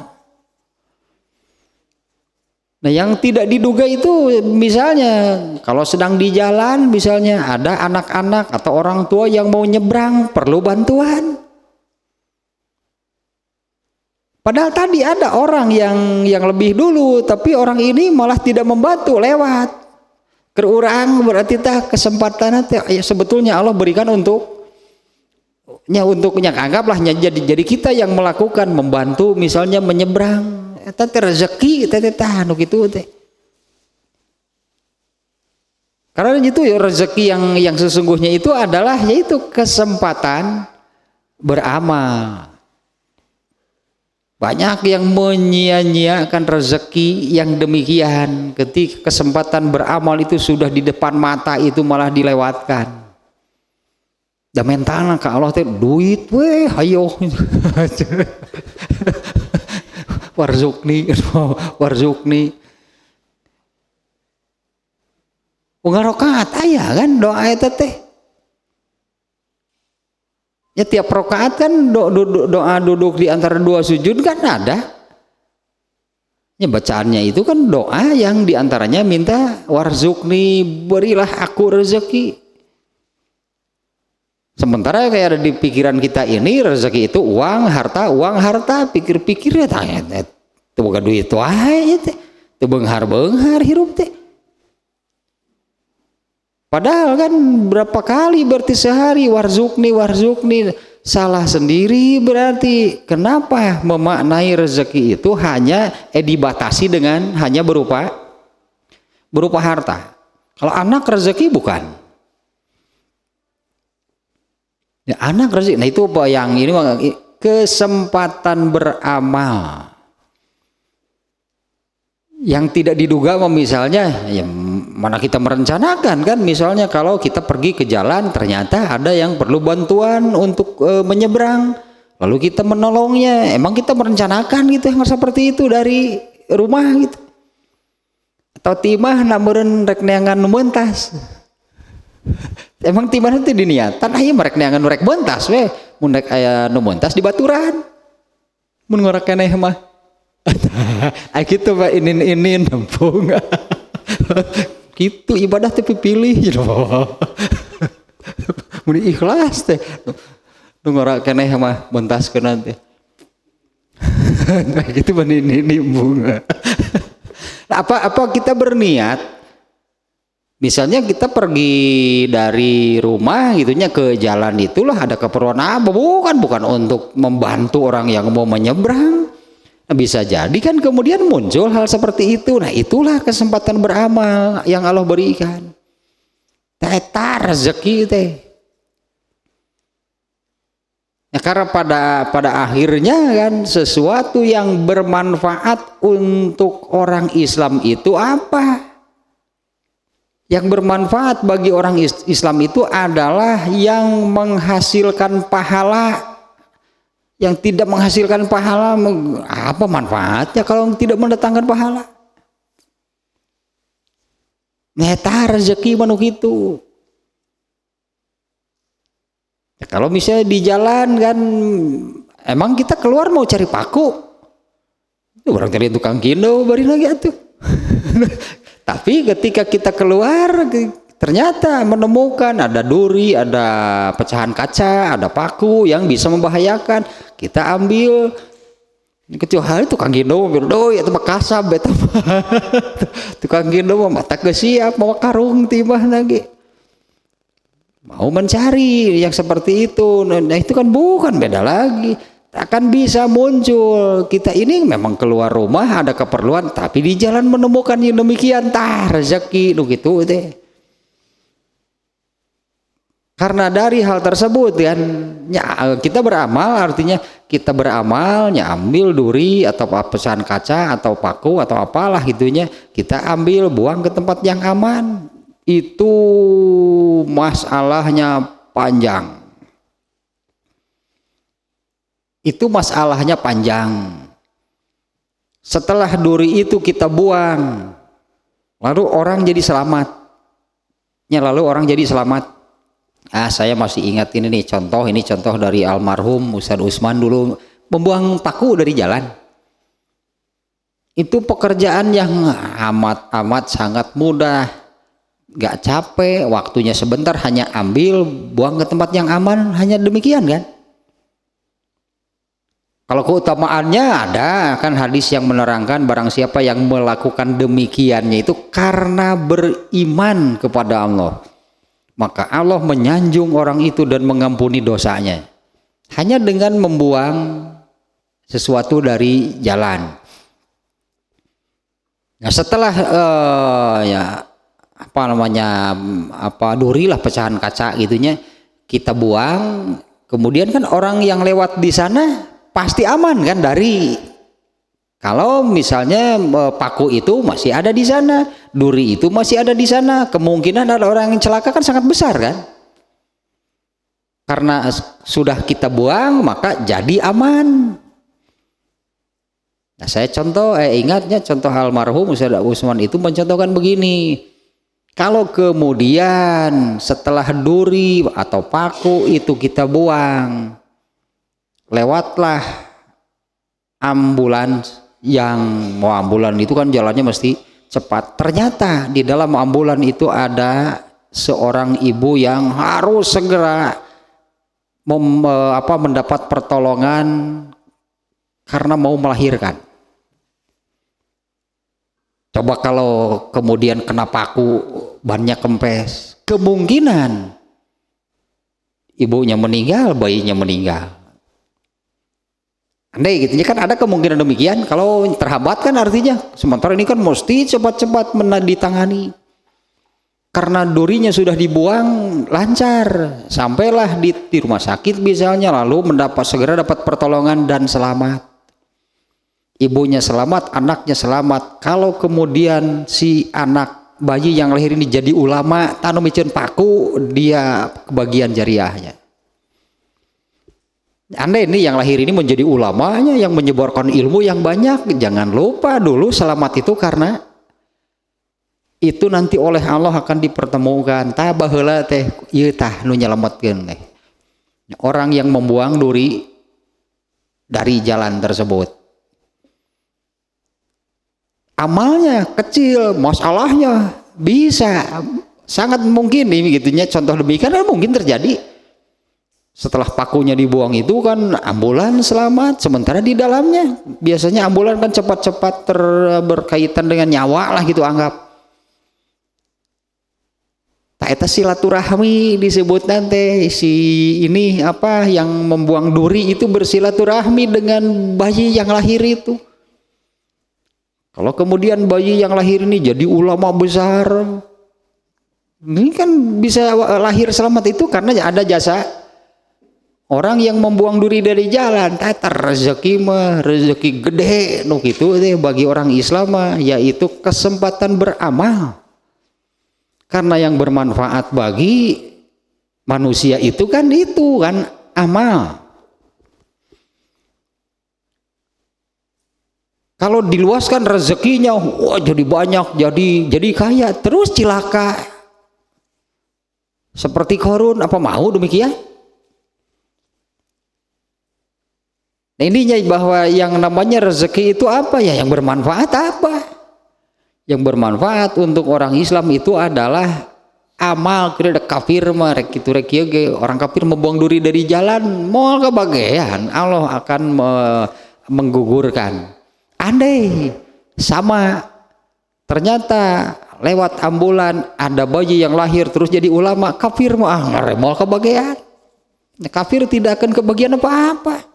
Nah yang tidak diduga itu misalnya kalau sedang di jalan, misalnya ada anak-anak atau orang tua yang mau nyebrang perlu bantuan. Padahal tadi ada orang yang lebih dulu, tapi orang ini malah tidak membantu lewat. Kerurang berarti tah kesempatan teh sebetulnya Allah berikan untuknya anggaplah jadi kita yang melakukan membantu misalnya menyeberang eta teh rezeki teh tah anu kitu teh. Karena itu ya rezeki yang sesungguhnya itu adalah yaitu kesempatan beramal. Banyak yang menyia-nyiakan rezeki yang demikian ketika kesempatan beramal itu sudah di depan mata itu malah dilewatkan. Da mentalna ka Allah teh duit we hayo. Warzukni. Unggah rakaat aya kan doa eta teh. Ya tiap rakaat kan doa duduk di antara dua sujud kan ada. Ya bacaannya itu kan doa yang diantaranya minta warzukni, berilah aku rezeki. Sementara kayak ada di pikiran kita ini rezeki itu uang harta, pikir-pikir ya tanya itu bukan duit wae teh. Itu benghar hirup teh. Padahal kan berapa kali berarti sehari warzukni salah sendiri berarti. Kenapa memaknai rezeki itu hanya dibatasi dengan hanya berupa harta. Kalau anak rezeki bukan. Ya, anak rezeki. Nah itu apa yang ini kesempatan beramal yang tidak diduga misalnya ya mana kita merencanakan kan misalnya kalau kita pergi ke jalan ternyata ada yang perlu bantuan untuk menyeberang lalu kita menolongnya, emang kita merencanakan gitu yang seperti itu dari rumah gitu atau timah namureun rek neangan mentas emang timah itu diniatan aya merek neangan rek bentas we mun rek aya nu mentas di baturan mun ngorek keneh mah gitu Pak ini nempung gitu ibadah tapi pilih gitu mun ikhlas teh nu ngora keneh mah bentaskeun nanti gitu ban ini bunga. Nah, apa kita berniat misalnya kita pergi dari rumah gitunya ke jalan itulah ada keperluan apa bukan untuk membantu orang yang mau menyeberang. Bisa jadi kan kemudian muncul hal seperti itu. Nah itulah kesempatan beramal yang Allah berikan. Eta rezeki teh. Nah, karena pada akhirnya kan sesuatu yang bermanfaat untuk orang Islam itu apa? Yang bermanfaat bagi orang Islam itu adalah yang menghasilkan pahala. Yang tidak menghasilkan pahala apa manfaatnya kalau tidak mendatangkan pahala? Eta rezeki manuk itu. Ya, kalau misalnya di jalan kan emang kita keluar mau cari paku. Orang cari tukang kindo bari lagi atuh. Tapi ketika kita keluar ternyata menemukan ada duri, ada pecahan kaca, ada paku yang bisa membahayakan. Kita ambil kecuali tukang gindo doi atau kasab eta tukang gindo mah tak siap mau karung timah lagi. Mau mencari yang seperti itu. Nah itu kan bukan beda lagi. Akan bisa muncul kita ini memang keluar rumah ada keperluan tapi di jalan menemukan yang demikian rezeki gitu teh. Karena dari hal tersebut kan kita beramal artinya kita beramalnya ambil duri atau pecahan kaca atau paku atau apalah gitunya kita ambil buang ke tempat yang aman itu masalahnya panjang. Itu masalahnya panjang. Setelah duri itu kita buang lalu orang jadi selamat. Saya masih ingat ini contoh dari almarhum Ustadz Usman dulu membuang paku dari jalan. Itu pekerjaan yang amat sangat mudah, gak capek, waktunya sebentar hanya ambil, buang ke tempat yang aman, hanya demikian kan. Kalau keutamaannya ada kan hadis yang menerangkan barang siapa yang melakukan demikiannya itu karena beriman kepada Allah, maka Allah menyanjung orang itu dan mengampuni dosanya hanya dengan membuang sesuatu dari jalan. Nah setelah duri lah, pecahan kaca gitunya kita buang, kemudian kan orang yang lewat di sana pasti aman kan dari, kalau misalnya paku itu masih ada di sana, duri itu masih ada di sana, kemungkinan ada orang yang celaka kan sangat besar kan. Karena sudah kita buang maka jadi aman. Nah, saya ingatnya contoh almarhum Ustaz Usman itu mencontohkan begini. Kalau kemudian setelah duri atau paku itu kita buang, lewatlah ambulans yang mau ambulan itu kan jalannya mesti cepat. Ternyata di dalam ambulan itu ada seorang ibu yang harus segera mendapat pertolongan karena mau melahirkan. Coba kalau kemudian kena paku, bannya kempes, kemungkinan ibunya meninggal, bayinya meninggal. Andai gitu kan ada kemungkinan demikian. Kalau terhambat kan artinya sementara ini kan mesti cepat-cepat ditangani. Karena durinya sudah dibuang lancar, sampailah di rumah sakit misalnya, lalu segera dapat pertolongan dan selamat. Ibunya selamat, anaknya selamat. Kalau kemudian si anak bayi yang lahir ini jadi ulama, tanam micin paku, dia kebagian jariahnya. Anda ini yang lahir ini menjadi ulamanya yang menyebarkan ilmu yang banyak. Jangan lupa dulu selamat itu karena itu nanti oleh Allah akan dipertemukan. Tah baheula teh ieu tah nu nyelametkeun teh. Orang yang membuang duri dari jalan tersebut. Amalnya kecil, masalahnya bisa sangat mungkin nih gitunya, contoh demikian mungkin terjadi. Setelah pakunya dibuang itu kan ambulan selamat, sementara di dalamnya biasanya ambulan kan cepat-cepat berkaitan dengan nyawa lah gitu anggap. Tak eta silaturahmi disebut nanti si ini yang membuang duri itu bersilaturahmi dengan bayi yang lahir itu. Kalau kemudian bayi yang lahir ini jadi ulama besar, ini kan bisa lahir selamat itu karena ada jasa orang yang membuang duri dari jalan. Rezeki mah rezeki gede nu kitu teh bagi orang Islam yaitu kesempatan beramal. Karena yang bermanfaat bagi manusia itu kan amal. Kalau diluaskan rezekinya, wah jadi banyak, jadi kaya, terus cilaka. Seperti Qarun, apa mau demikian? Nah, ininya bahwa yang namanya rezeki itu apa ya? Yang bermanfaat apa? Yang bermanfaat untuk orang Islam itu adalah amal. Kira kafir mah orang kafir membuang duri dari jalan, mau kebagian Allah akan menggugurkan. Andai sama ternyata lewat ambulan ada bayi yang lahir terus jadi ulama, kafir mah ngeremol kebagian. Kafir tidak akan kebagian apa-apa.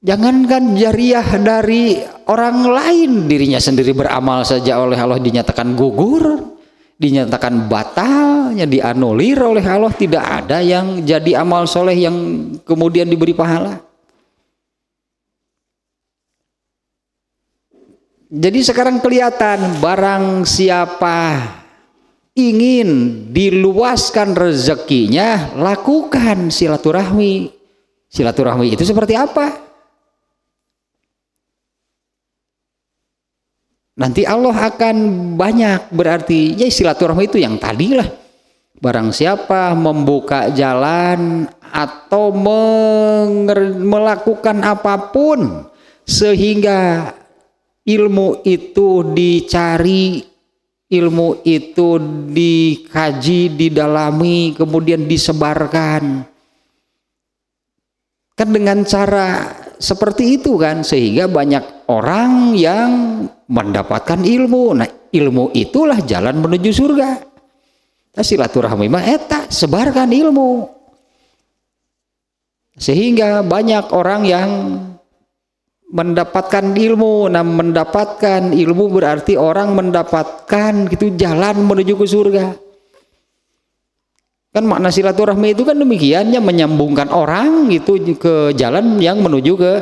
Jangankan jariah dari orang lain, dirinya sendiri beramal saja oleh Allah dinyatakan gugur, dinyatakan batalnya, dianulir oleh Allah. Tidak ada yang jadi amal soleh yang kemudian diberi pahala. Jadi sekarang kelihatan barang siapa ingin diluaskan rezekinya, lakukan silaturahmi. Silaturahmi itu seperti apa? Nanti Allah akan banyak, berarti ya silaturahmi itu yang tadi lah. Barang siapa membuka jalan atau melakukan apapun sehingga ilmu itu dicari, ilmu itu dikaji, didalami, kemudian disebarkan. Kan dengan cara seperti itu kan, sehingga banyak orang yang mendapatkan ilmu. Nah, ilmu itulah jalan menuju surga. Nah, silaturahmi mah eta sebarkan ilmu. Sehingga banyak orang yang mendapatkan ilmu. Nah, mendapatkan ilmu berarti orang mendapatkan gitu jalan menuju ke surga. Kan makna silaturahmi itu kan demikiannya, menyambungkan orang gitu ke jalan yang menuju ke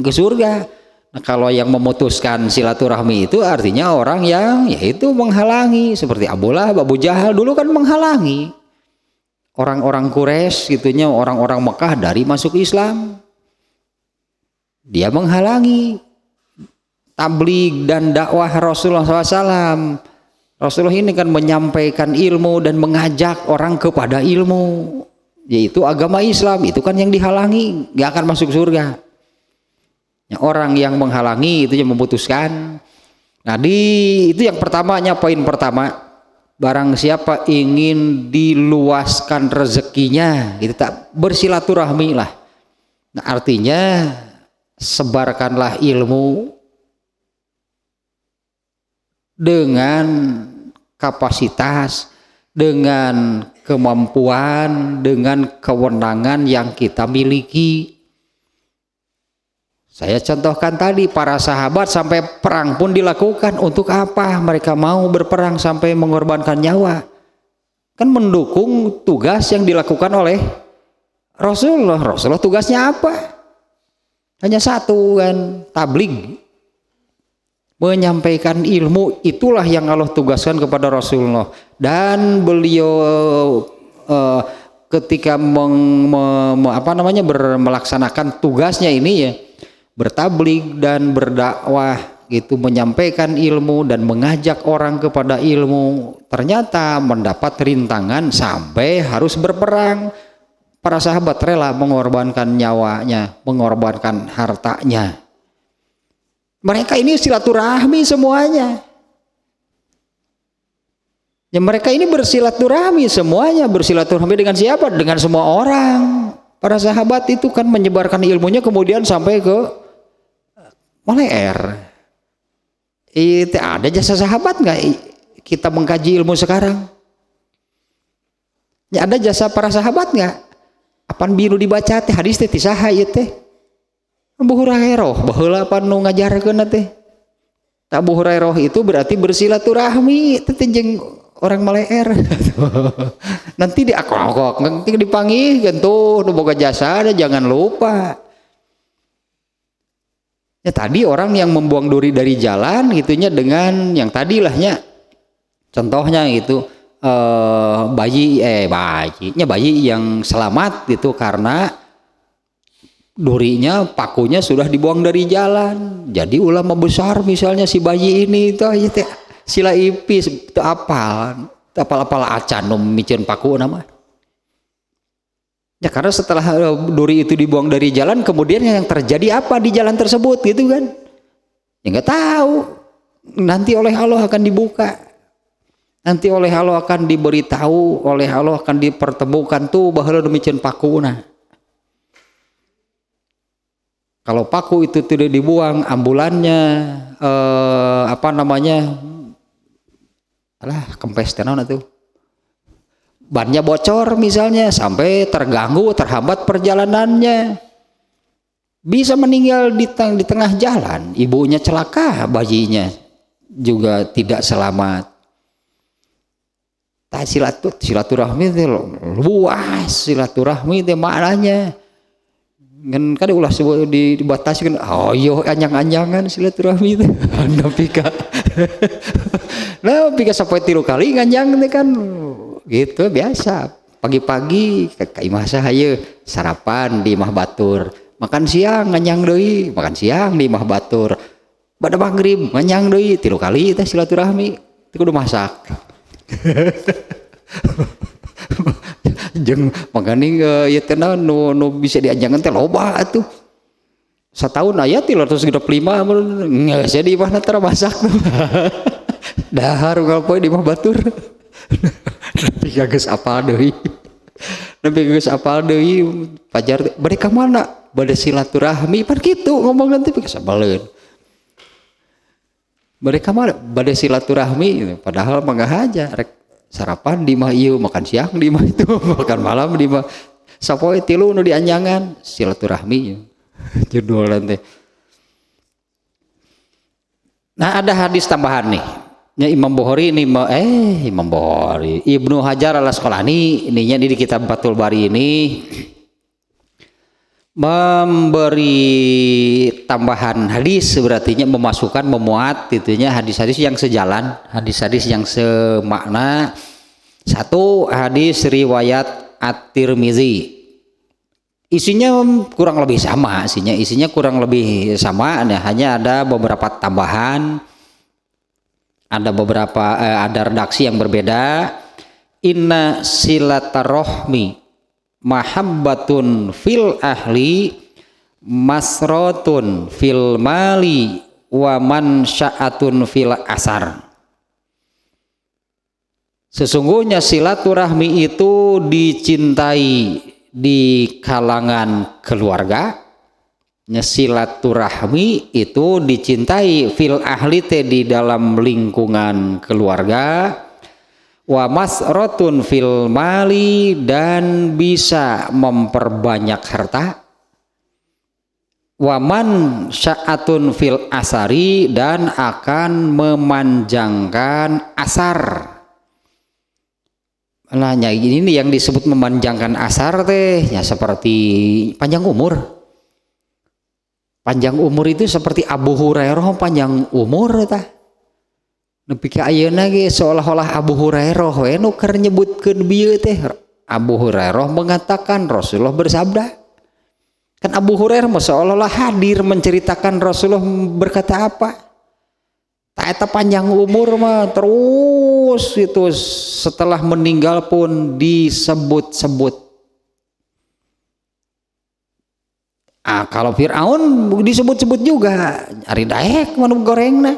surga. Nah, kalau yang memutuskan silaturahmi itu artinya orang yang yaitu menghalangi, seperti Abu Lahab, Abu Jahal dulu kan menghalangi orang-orang Quraisy gitunya, orang-orang Mekah dari masuk Islam. Dia menghalangi tabligh dan dakwah Rasulullah SAW. Rasulullah ini kan menyampaikan ilmu dan mengajak orang kepada ilmu, yaitu agama Islam. Itu kan yang dihalangi, gak akan masuk surga. Ya, orang yang menghalangi itu yang memutuskan. Nah, itu yang pertamanya, poin pertama, barang siapa ingin diluaskan rezekinya, itu tak bersilaturahmi lah. Nah, artinya sebarkanlah ilmu dengan kapasitas, dengan kemampuan, dengan kewenangan yang kita miliki. Saya contohkan tadi, para sahabat sampai perang pun dilakukan. Untuk apa mereka mau berperang sampai mengorbankan nyawa? Kan mendukung tugas yang dilakukan oleh Rasulullah. Rasulullah tugasnya apa? Hanya satu kan, tabligh, menyampaikan ilmu. Itulah yang Allah tugaskan kepada Rasulullah. Dan beliau ketika melaksanakan tugasnya ini ya, bertabligh dan berdakwah gitu, menyampaikan ilmu dan mengajak orang kepada ilmu, ternyata mendapat rintangan sampai harus berperang. Para sahabat rela mengorbankan nyawanya, mengorbankan hartanya. Mereka ini silaturahmi semuanya. Ya, mereka ini bersilaturahmi semuanya. Bersilaturahmi dengan siapa? Dengan semua orang. Para sahabat itu kan menyebarkan ilmunya kemudian sampai ke Maleer. Itu ada jasa sahabat nggak kita mengkaji ilmu sekarang? Ya, ada jasa para sahabat nggak? Apaan biru dibaca teh hadis teh tisaha ieu teh? Abu Hurairah baheula panu ngajarkeun teh. Abu Hurairah itu berarti bersilaturahmi teh jeung orang Maleer. Nanti diakok-akok, nanti dipanggih gentuh nu boga jasa jangan lupa. Ya, tadi orang yang membuang duri dari jalan gitunya dengan yang tadilahnya. Contohnya itu bayi yang selamat gitu karena durinya, pakunya sudah dibuang dari jalan. Jadi ulama besar misalnya si bayi ini itu sila ipis itu apal acan micin paku nama. Ya, karena setelah duri itu dibuang dari jalan, kemudian yang terjadi apa di jalan tersebut gitu kan? Ya nggak tahu. Nanti oleh Allah akan dibuka. Nanti oleh Allah akan diberitahu, oleh Allah akan dipertemukan tuh baheula micin pakuna. Kalau paku itu tidak dibuang, ambulannya kempes tenan itu. Bannya bocor misalnya sampai terganggu, terhambat perjalanannya. Bisa meninggal di tengah jalan, ibunya celaka, bayinya juga tidak selamat. Silaturahmi itu luas, silaturahmi itu maknanya. Ngan kada ulah dibatasi kan, oh yo anjang-anjangan silaturahmi itu. Anda pika. Nah, pika sampai 3 kali nganjang teh kan gitu biasa. Pagi-pagi ka imah saha sarapan di imah batur. Makan siang nganjang deui, makan siang di imah batur. Bada maghrib nganjang deui 3 kali teh silaturahmi. Teu kudu masak. Jeung mangani ieu teh nu bisa dianjangan teh loba atuh. Satahun aya 365 geus di imahna teh masak. Dahar unggal poe di imah batur. Tapi geus apal deui. Nepi geus apal deui pajar bade ka mana? Bade silaturahmi pan kitu ngomong nanti geus apaleun. Bade ka mana? Bade silaturahmi padahal mah haja rek sarapan di mah ieu, makan siang di mah itu, makan malam di mah sapoe tilu nu dianjangan silaturahmi judul nanti. Nah ada hadis tambahan nih. Ya Imam Bukhari ini Imam Bukhari Ibnu Hajar al-Asqalani ininya di kitab Fathul Bari ini memberi tambahan hadis, berarti memasukkan memuat itunya hadis-hadis yang sejalan, hadis-hadis yang semakna. Satu hadis riwayat At-Tirmizi isinya kurang lebih sama, isinya kurang lebih sama, hanya ada beberapa tambahan. Ada beberapa ada redaksi yang berbeda. Inna silatarahmi mahabbatun fil ahli masratun fil mali wa mansya'atun fil asar. Sesungguhnya silaturahmi itu dicintai di kalangan keluarga. Silaturahmi itu dicintai fil ahli di dalam lingkungan keluarga, wa masratun fil mali dan bisa memperbanyak harta, wa man sya'atun fil asari dan akan memanjangkan asar. Nah ini yang disebut memanjangkan asar teh ya seperti panjang umur. Panjang umur itu seperti Abu Hurairah panjang umur tah. Nepi ka ayeuna ge seolah-olah Abu Hurairah we nu keur nyebutkeun bieu teh. Abu Hurairah mengatakan Rasulullah bersabda. Kan Abu Hurairah mah seolah-olah hadir menceritakan Rasulullah berkata apa. Tak eta panjang umur mah terus itu setelah meninggal pun disebut-sebut. Kalau Fir'aun disebut-sebut juga ari daek manu gorengna.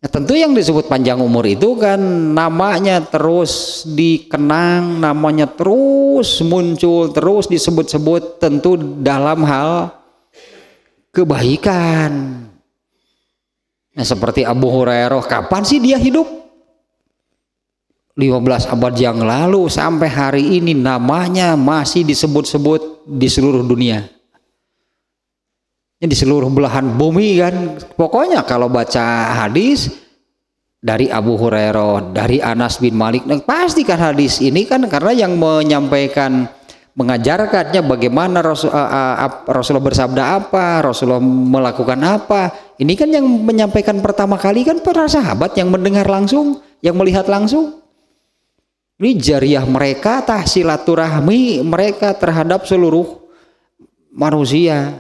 Ya, tentu yang disebut panjang umur itu kan namanya terus dikenang, namanya terus muncul, terus disebut-sebut tentu dalam hal kebaikan. Nah, seperti Abu Hurairah, kapan sih dia hidup? 15 abad yang lalu sampai hari ini namanya masih disebut-sebut di seluruh dunia. Di seluruh belahan bumi kan. Pokoknya kalau baca hadis dari Abu Hurairah, dari Anas bin Malik, nah pasti kan hadis ini kan karena yang menyampaikan, mengajarkannya bagaimana Rasulullah bersabda apa, Rasulullah melakukan apa. Ini kan yang menyampaikan pertama kali kan para sahabat yang mendengar langsung, yang melihat langsung. Ini jariah mereka tah silaturahmi mereka terhadap seluruh manusia.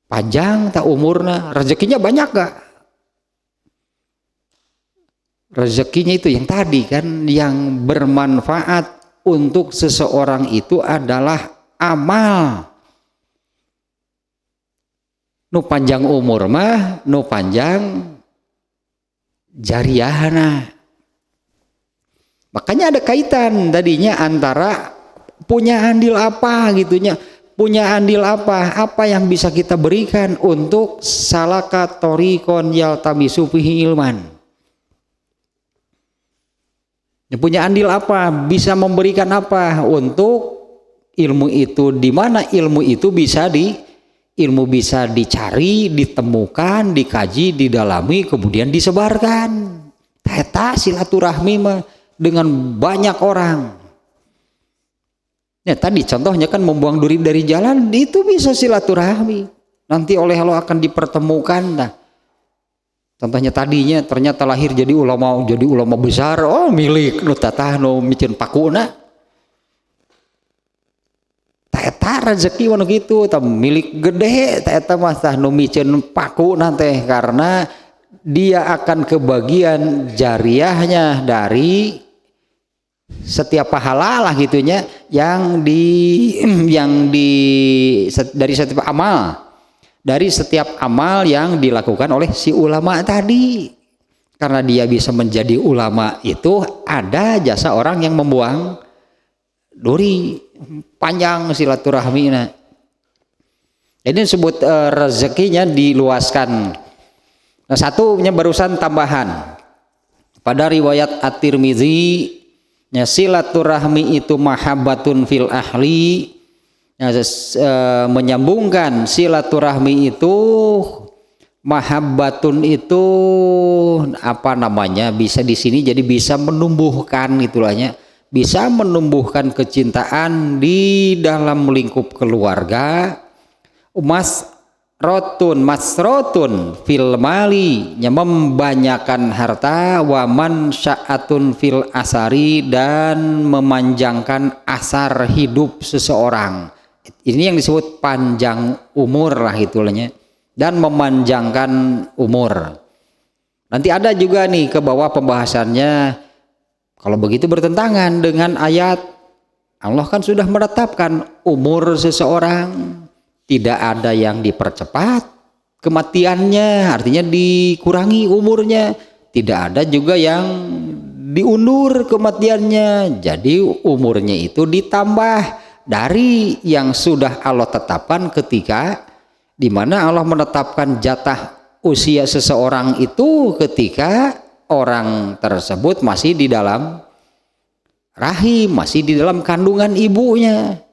Panjang tak umurna, rezekinya banyak gak? Rezekinya itu yang tadi kan yang bermanfaat untuk seseorang itu adalah amal. Nu panjang umur mah, nu panjang jariahna. Makanya ada kaitan tadinya antara punya andil apa gitunya, punya andil apa yang bisa kita berikan untuk salaka thoriqon yaltamisu fihi ilman. Punya andil apa, bisa memberikan apa untuk ilmu itu, di mana ilmu itu bisa dicari, ditemukan, dikaji, didalami, kemudian disebarkan. Eta silaturahmi mah dengan banyak orang. Ya tadi contohnya kan membuang duri dari jalan itu bisa silaturahmi. Nanti oleh Allah akan dipertemukan. Nah, contohnya tadinya ternyata lahir jadi ulama besar, milik nu tatah nu micen pakuna. Ta eta rezeki anu kitu, ta milik gede, ta eta mah tah nu micen pakuna teh karena dia akan kebagian jariahnya dari setiap pahala lah gitunya dari setiap amal yang dilakukan oleh si ulama tadi. karena dia bisa menjadi ulama itu ada jasa orang yang membuang duri, panjang silaturahmi. Ini disebut rezekinya diluaskan. Nah, satunya barusan tambahan pada riwayat At-Tirmidzi, ya, silaturahmi itu mahabbatun fil ahli, ya, menyambungkan silaturahmi itu, mahabbatun itu apa namanya, bisa di sini jadi bisa menumbuhkan itulahnya, bisa menumbuhkan kecintaan di dalam lingkup keluarga. Masrotun fil mali, membanyakan harta, waman sya'atun fil asari, dan memanjangkan asar hidup seseorang. Ini yang disebut panjang umur lah itulahnya, dan memanjangkan umur. Nanti ada juga nih ke bawah pembahasannya, kalau begitu bertentangan dengan ayat Allah kan sudah menetapkan umur seseorang. Tidak ada yang dipercepat kematiannya, artinya dikurangi umurnya. Tidak ada juga yang diundur kematiannya. Jadi umurnya itu ditambah dari yang sudah Allah tetapkan ketika dimana Allah menetapkan jatah usia seseorang itu ketika orang tersebut masih di dalam rahim, masih di dalam kandungan ibunya.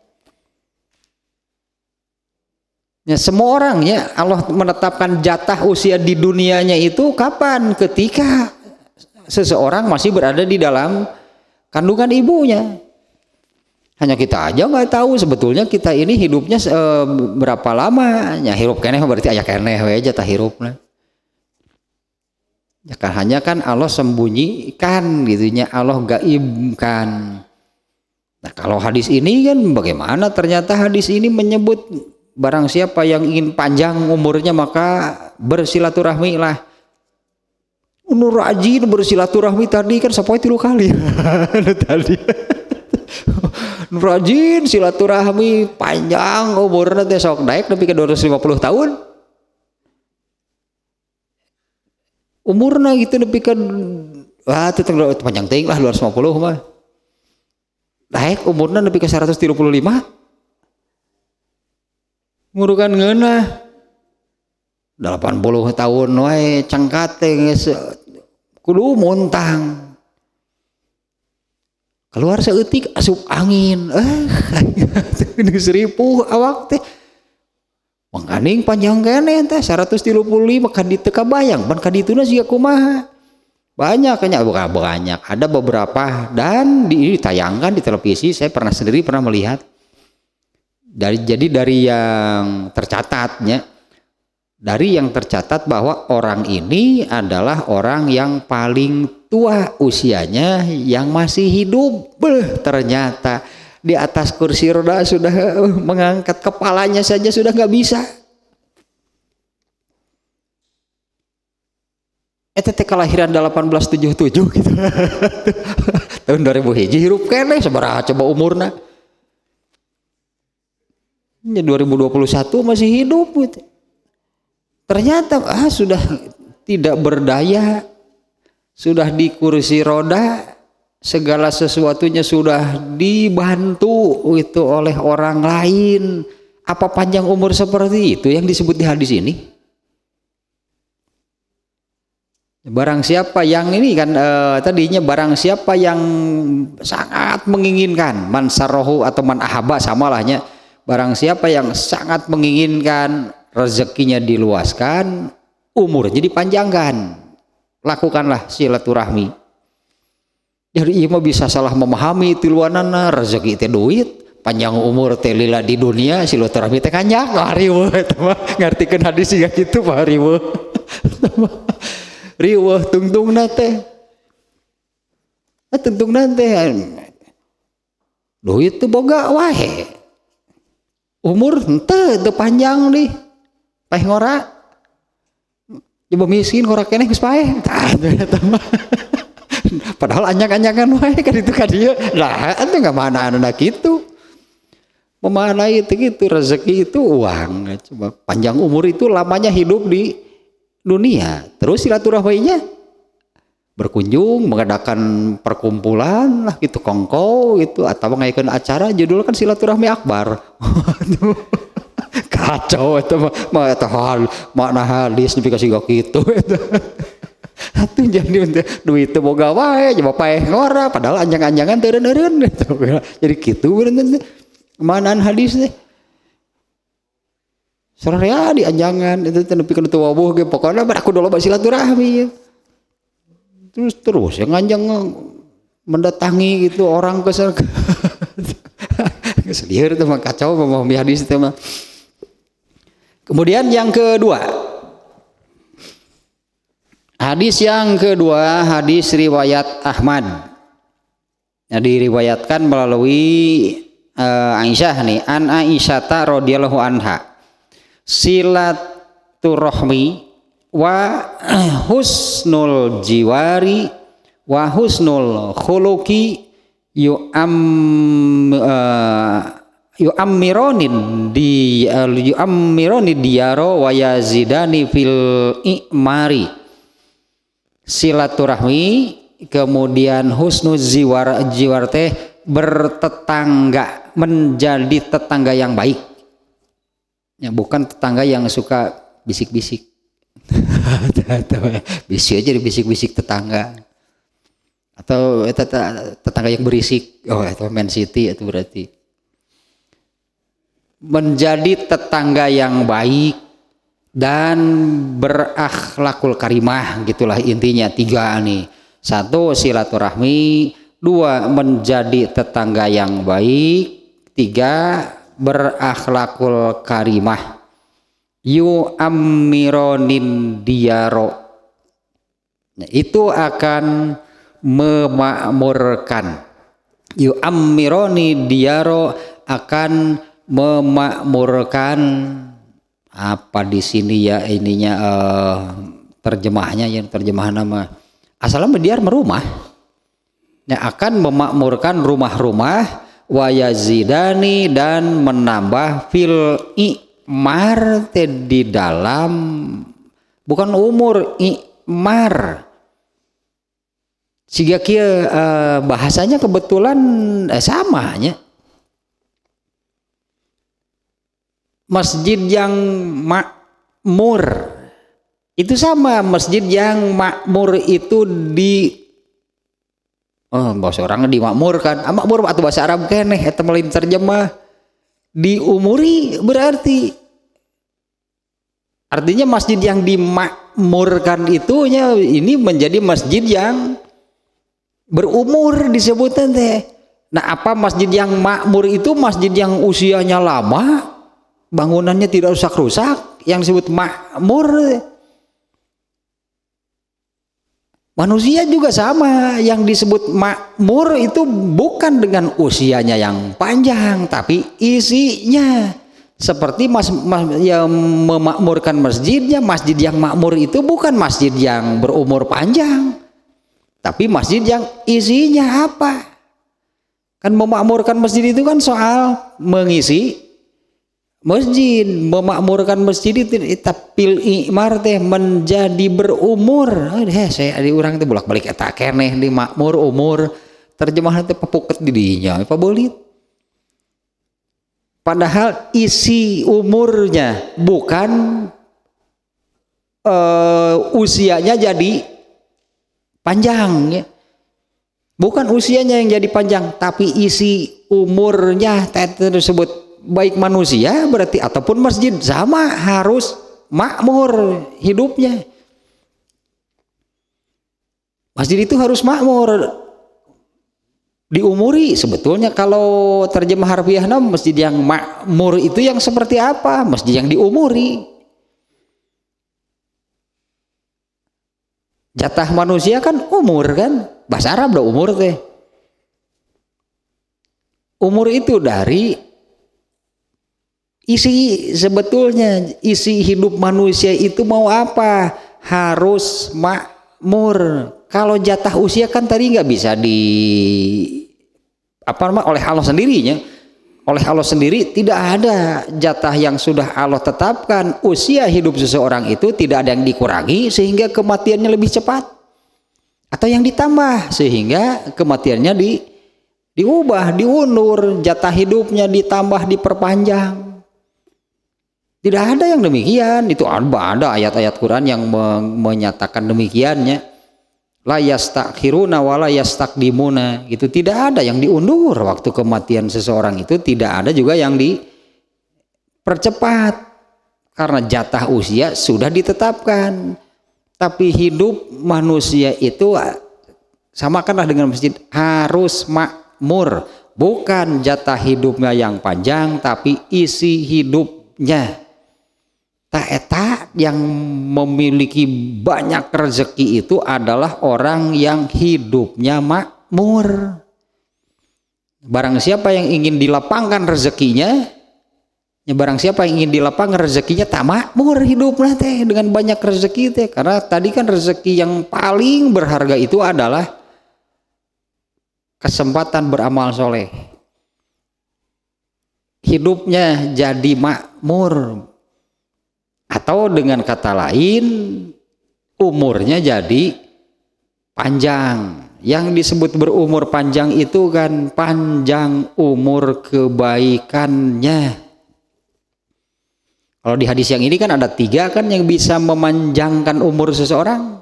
Ya, semua orang ya Allah menetapkan jatah usia di dunianya itu kapan? Ketika seseorang masih berada di dalam kandungan ibunya. Hanya kita aja nggak tahu sebetulnya kita ini hidupnya berapa lama. Ya hirup keneh berarti aya keneh we jatah hirupna. Ya kan hanya kan Allah sembunyikan gitunya, Allah gaibkan. Nah, kalau hadis ini kan bagaimana? Ternyata hadis ini menyebut barang siapa yang ingin panjang umurnya maka bersilaturahmi lah. Nur rajin bersilaturahmi tadi kan sampai 3 kali. Tadi. Nur rajin silaturahmi panjang umurnya teh sok naik nepi ke 250 tahun. Umurna gitu nepi ke itu panjang teuing lah 250 mah. Naik umurna nepi ke 135. Ngurukan ngeunah 80 tahun wae cangkat teh geus kudu muntang. Keluar saeutik asup angin. Geus ripuh awak teh. Mangkaning panjang keneh teh 135 ka ditu kabayang ban ka dituna siga kumaha. Banyak ada beberapa dan ditayangkan di televisi, saya sendiri pernah melihat. Jadi dari yang tercatatnya, dari yang tercatat bahwa orang ini adalah orang yang paling tua usianya yang masih hidup. Ternyata di atas kursi roda sudah mengangkat kepalanya saja sudah nggak bisa. Teh kelahiran 1877 gitu. Tahun 2001 hirup keneh sabaraha coba umurna. Ya 2021 masih hidup gitu. Ternyata sudah tidak berdaya, sudah di kursi roda, segala sesuatunya sudah dibantu itu oleh orang lain. Apa panjang umur seperti itu yang disebut di hadis ini? Barang siapa yang ini kan tadinya barang siapa yang sangat menginginkan, man sarohu atau man ahaba samalahnya. Barang siapa yang sangat menginginkan rezekinya diluaskan, umurnya dipanjangkan, lakukanlah silaturahmi. Jadi ieu bisa salah memahami tiluanana rezeki teh duit, panjang umur teh lila di dunia, silaturahmi teh kanjak. Riweuh eta mah ngartikeun hadis siga kitu mah riweuh. Riweuh tungtungna teh. Tungtungna teh duit teh boga wae. Umur henteu teu panjang deui. Paeh ngora. Coba miskin ngora keneh geus paeh. Padahal anjak-anjakan wae kan itu ka dieu. Lah atuh ngamana-ana kitu. Memanai itu gitu, rezeki itu uang. Coba panjang umur itu lamanya hidup di dunia. Terus silaturahminya berkunjung mengadakan perkumpulan lah gitu kongko gitu atau ngayakeun acara judul kan silaturahmi akbar. Kacau itu mah eta hal makna hadis nepi ka siga kitu eta. Atuh jadi duit teu boga wae coba paeh ngora padahal anjang-anjangan teu eureun gitu. Jadi kitu bener manaan hadis teh. Soraya di anjangan itu teh nepi ka teu wabuh ge pokona aku dulu silaturahmi ya. Terus yang anjang mendatangi gitu orang ke sana. Sedih itu mah kacau memahami hadis itu mah. Kemudian yang kedua, hadis yang kedua, hadis riwayat Ahmad. Nah, diriwayatkan melalui Aisyah nih, an Aisyah radhiyallahu anha. Silaturahmi wa husnul jiwari wa husnul khuluqi yu'ammironi diyaro wa yazidani fil i'mari. Silaturahmi kemudian husnul jiwar teh bertetangga, menjadi tetangga yang baik ya, bukan tetangga yang suka bisik-bisik. Bisa aja dibisik-bisik tetangga atau tetangga yang berisik. Oh itu Man City itu berarti menjadi tetangga yang baik dan berakhlakul karimah gitulah intinya. 3 nih, 1 silaturahmi, 2 menjadi tetangga yang baik, 3 berakhlakul karimah. Yu'ammironin diyaro, nah, itu akan memakmurkan. Yu'ammironi diyaro akan memakmurkan. Apa di sini ya ininya terjemahnya yang terjemahan nama asalnya diyar merumah. Nah, akan memakmurkan rumah-rumah wa yazidani dan menambah fil i'mar di dalam bukan umur i'mar. Siga kieu bahasanya kebetulan sama nya. Masjid yang makmur itu sama, masjid yang makmur itu bahasa orang dimakmurkan. Makmur atau bahasa Arab keneh eta lain terjemah. Diumuri berarti artinya masjid yang dimakmurkan itunya ini menjadi masjid yang berumur disebutkan teh. Nah, apa masjid yang makmur itu? Masjid yang usianya lama, bangunannya tidak rusak-rusak, yang disebut makmur. Manusia juga sama, yang disebut makmur itu bukan dengan usianya yang panjang, tapi isinya. Seperti yang memakmurkan masjidnya, masjid yang makmur itu bukan masjid yang berumur panjang, tapi masjid yang isinya apa? Kan memakmurkan masjid itu kan soal mengisi masjid. Memakmurkan masjid itu tapil i'mar teh menjadi berumur. Saya di urang teh bolak-balik eta keneh di makmur umur. Terjemahan teh pepuket di dinya, apa bolit. Padahal isi umurnya bukan usianya jadi panjang ya. Bukan usianya yang jadi panjang, tapi isi umurnya tersebut. Baik manusia berarti ataupun masjid sama, harus makmur hidupnya. Masjid itu harus makmur, diumuri. Sebetulnya kalau terjemah harfiahnya masjid yang makmur itu yang seperti apa? Masjid yang diumuri. Jatah manusia kan umur kan, bahasa Arab udah umur teh. Umur itu dari isi, sebetulnya isi hidup manusia itu mau apa? Harus makmur. Kalau jatah usia kan tadi nggak bisa oleh Allah sendirinya. Oleh Allah sendiri tidak ada jatah yang sudah Allah tetapkan. Usia hidup seseorang itu tidak ada yang dikurangi sehingga kematiannya lebih cepat. Atau atau yang ditambah sehingga kematiannya diubah, diundur, jatah hidupnya ditambah, diperpanjang. Tidak ada yang demikian. Itu ada ayat-ayat Quran yang menyatakan demikiannya. La yastakhiruna wa la yastaqdimuna. Gitu, tidak ada yang diundur waktu kematian seseorang, itu tidak ada juga yang dipercepat karena jatah usia sudah ditetapkan. Tapi hidup manusia itu samakanlah dengan masjid, harus makmur, bukan jatah hidupnya yang panjang tapi isi hidupnya. Tak eta yang memiliki banyak rezeki itu adalah orang yang hidupnya makmur. Barang siapa yang ingin dilapangkan rezekinya, barang siapa yang ingin dilapangkan rezekinya tak makmur hidupnya teh dengan banyak rezeki teh. Karena tadi kan rezeki yang paling berharga itu adalah kesempatan beramal soleh. Hidupnya jadi makmur, atau dengan kata lain umurnya jadi panjang. Yang disebut berumur panjang itu kan panjang umur kebaikannya. Kalau di hadis yang ini kan ada 3 kan yang bisa memanjangkan umur seseorang.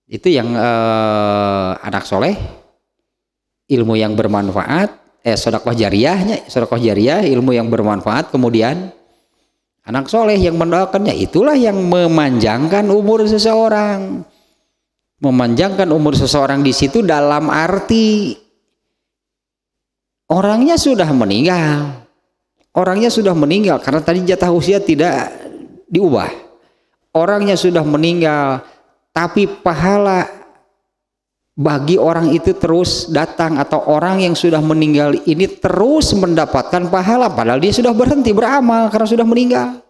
Itu yang anak soleh, ilmu yang bermanfaat, sedekah jariyah, ilmu yang bermanfaat, kemudian anak soleh yang mendoakannya. Itulah yang memanjangkan umur seseorang. Memanjangkan umur seseorang di situ dalam arti orangnya sudah meninggal. Orangnya sudah meninggal karena tadi jatah usia tidak diubah. Orangnya sudah meninggal, tapi pahala bagi orang itu terus datang, atau orang yang sudah meninggal ini terus mendapatkan pahala padahal dia sudah berhenti beramal karena sudah meninggal.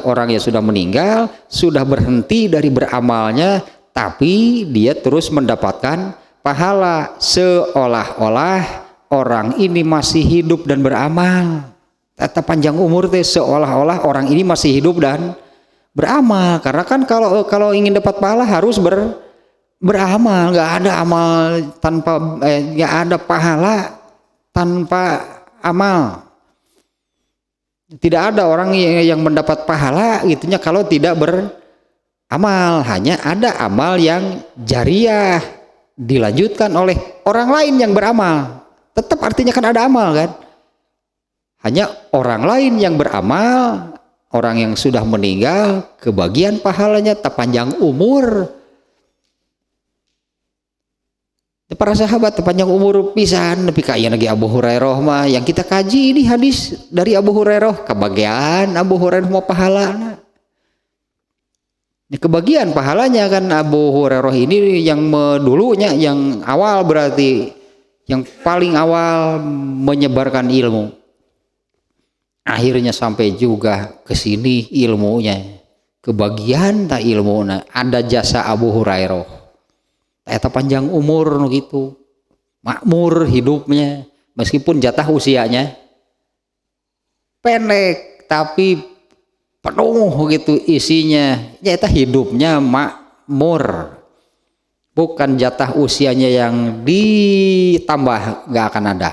Orangnya sudah meninggal, sudah berhenti dari beramalnya, tapi dia terus mendapatkan pahala seolah-olah orang ini masih hidup dan beramal. Tetap panjang umur teh seolah-olah orang ini masih hidup dan beramal. Karena kan kalau ingin dapat pahala harus beramal. Nggak ada amal tanpa nggak ada pahala tanpa amal. Tidak ada orang yang mendapat pahala gitunya kalau tidak beramal. Hanya ada amal yang jariyah dilanjutkan oleh orang lain yang beramal. Tetap artinya kan ada amal kan. Hanya orang lain yang beramal, orang yang sudah meninggal, kebagian pahalanya tak panjang umur. Para sahabat panjang umur pisan, tapi kayak lagi Abu Hurairah mah yang kita kaji ini hadis dari Abu Hurairah, kebagian Abu Hurairah mau pahala. Kebagian pahalanya kan Abu Hurairah ini yang dulunya, yang awal berarti yang paling awal menyebarkan ilmu. Akhirnya sampai juga ke sini ilmunya. Kebagian tak ilmunya, ada jasa Abu Hurairah. Eta panjang umur gitu, makmur hidupnya, meskipun jatah usianya pendek tapi penuh gitu isinya. Eta hidupnya makmur, bukan jatah usianya yang ditambah, nggak akan ada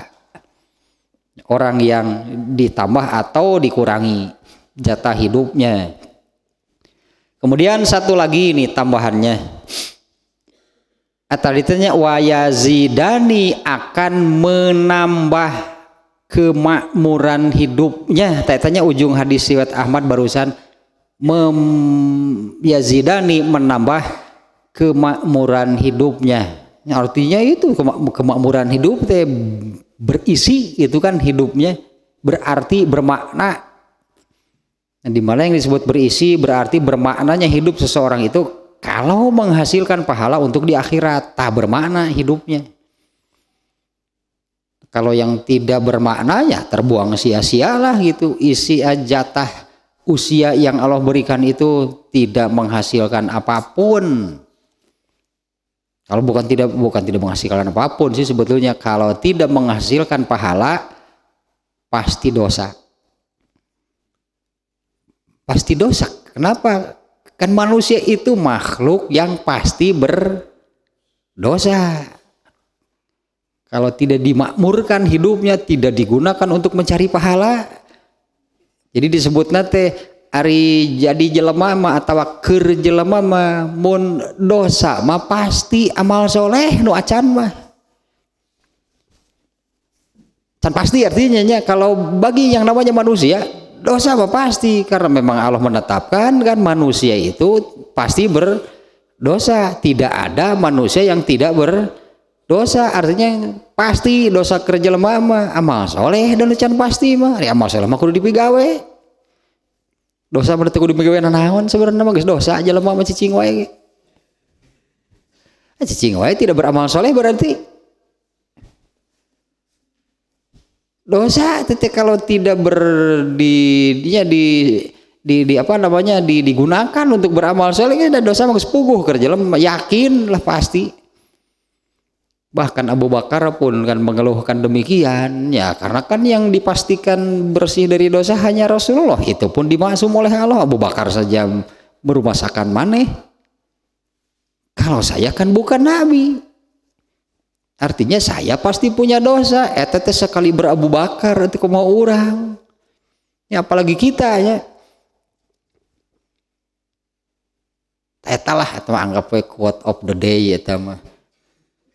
orang yang ditambah atau dikurangi jatah hidupnya. Kemudian satu lagi ini tambahannya, atalitanya wayazidani, akan menambah kemakmuran hidupnya. Tanya ujung hadis riwayat Ahmad barusan, yazidani, menambah kemakmuran hidupnya. Artinya itu kemakmuran hidup teh berisi itu kan hidupnya, berarti bermakna. Di mana yang disebut berisi berarti bermaknanya hidup seseorang itu. Kalau menghasilkan pahala untuk di akhirat, tak bermakna hidupnya. Kalau yang tidak bermakna ya terbuang sia-sialah gitu. Isi jatah usia yang Allah berikan itu tidak menghasilkan apapun. Kalau bukan tidak menghasilkan apapun sih sebetulnya. Kalau tidak menghasilkan pahala, pasti dosa. Pasti dosa. Kenapa? Kan manusia itu makhluk yang pasti berdosa. Kalau tidak dimakmurkan hidupnya, tidak digunakan untuk mencari pahala. Jadi disebut nate ari jadi jelema mah atawa keur jelema mah mun dosa mah pasti amal soleh nu acan mah. Can pasti artinya nya kalau bagi yang namanya manusia dosa mah pasti, karena memang Allah menetapkan kan manusia itu pasti berdosa. Tidak ada manusia yang tidak berdosa, artinya pasti dosa kerja lemah mah amal soleh dan can pasti mah amal soleh mah kudu dipigawe. Dosa berarti kudu dipigawe naon sebenarnya mah geus dosa aja lemah mah cicing wae. Cicing wae tidak beramal soleh berarti dosa. Tete kalau tidak digunakan untuk beramal soleh dan dosa mah sepuguh kerja lemah, yakin lah pasti. Bahkan Abu Bakar pun kan mengeluhkan demikian ya, karena kan yang dipastikan bersih dari dosa hanya Rasulullah, itu pun dimaksum oleh Allah. Abu Bakar saja merumasakan maneh, kalau saya kan bukan nabi, artinya saya pasti punya dosa. Eta teh sekali berabu Bakar itu mau orang ya, apalagi kita ya. Eta lah atau anggap we quote of the day eta mah.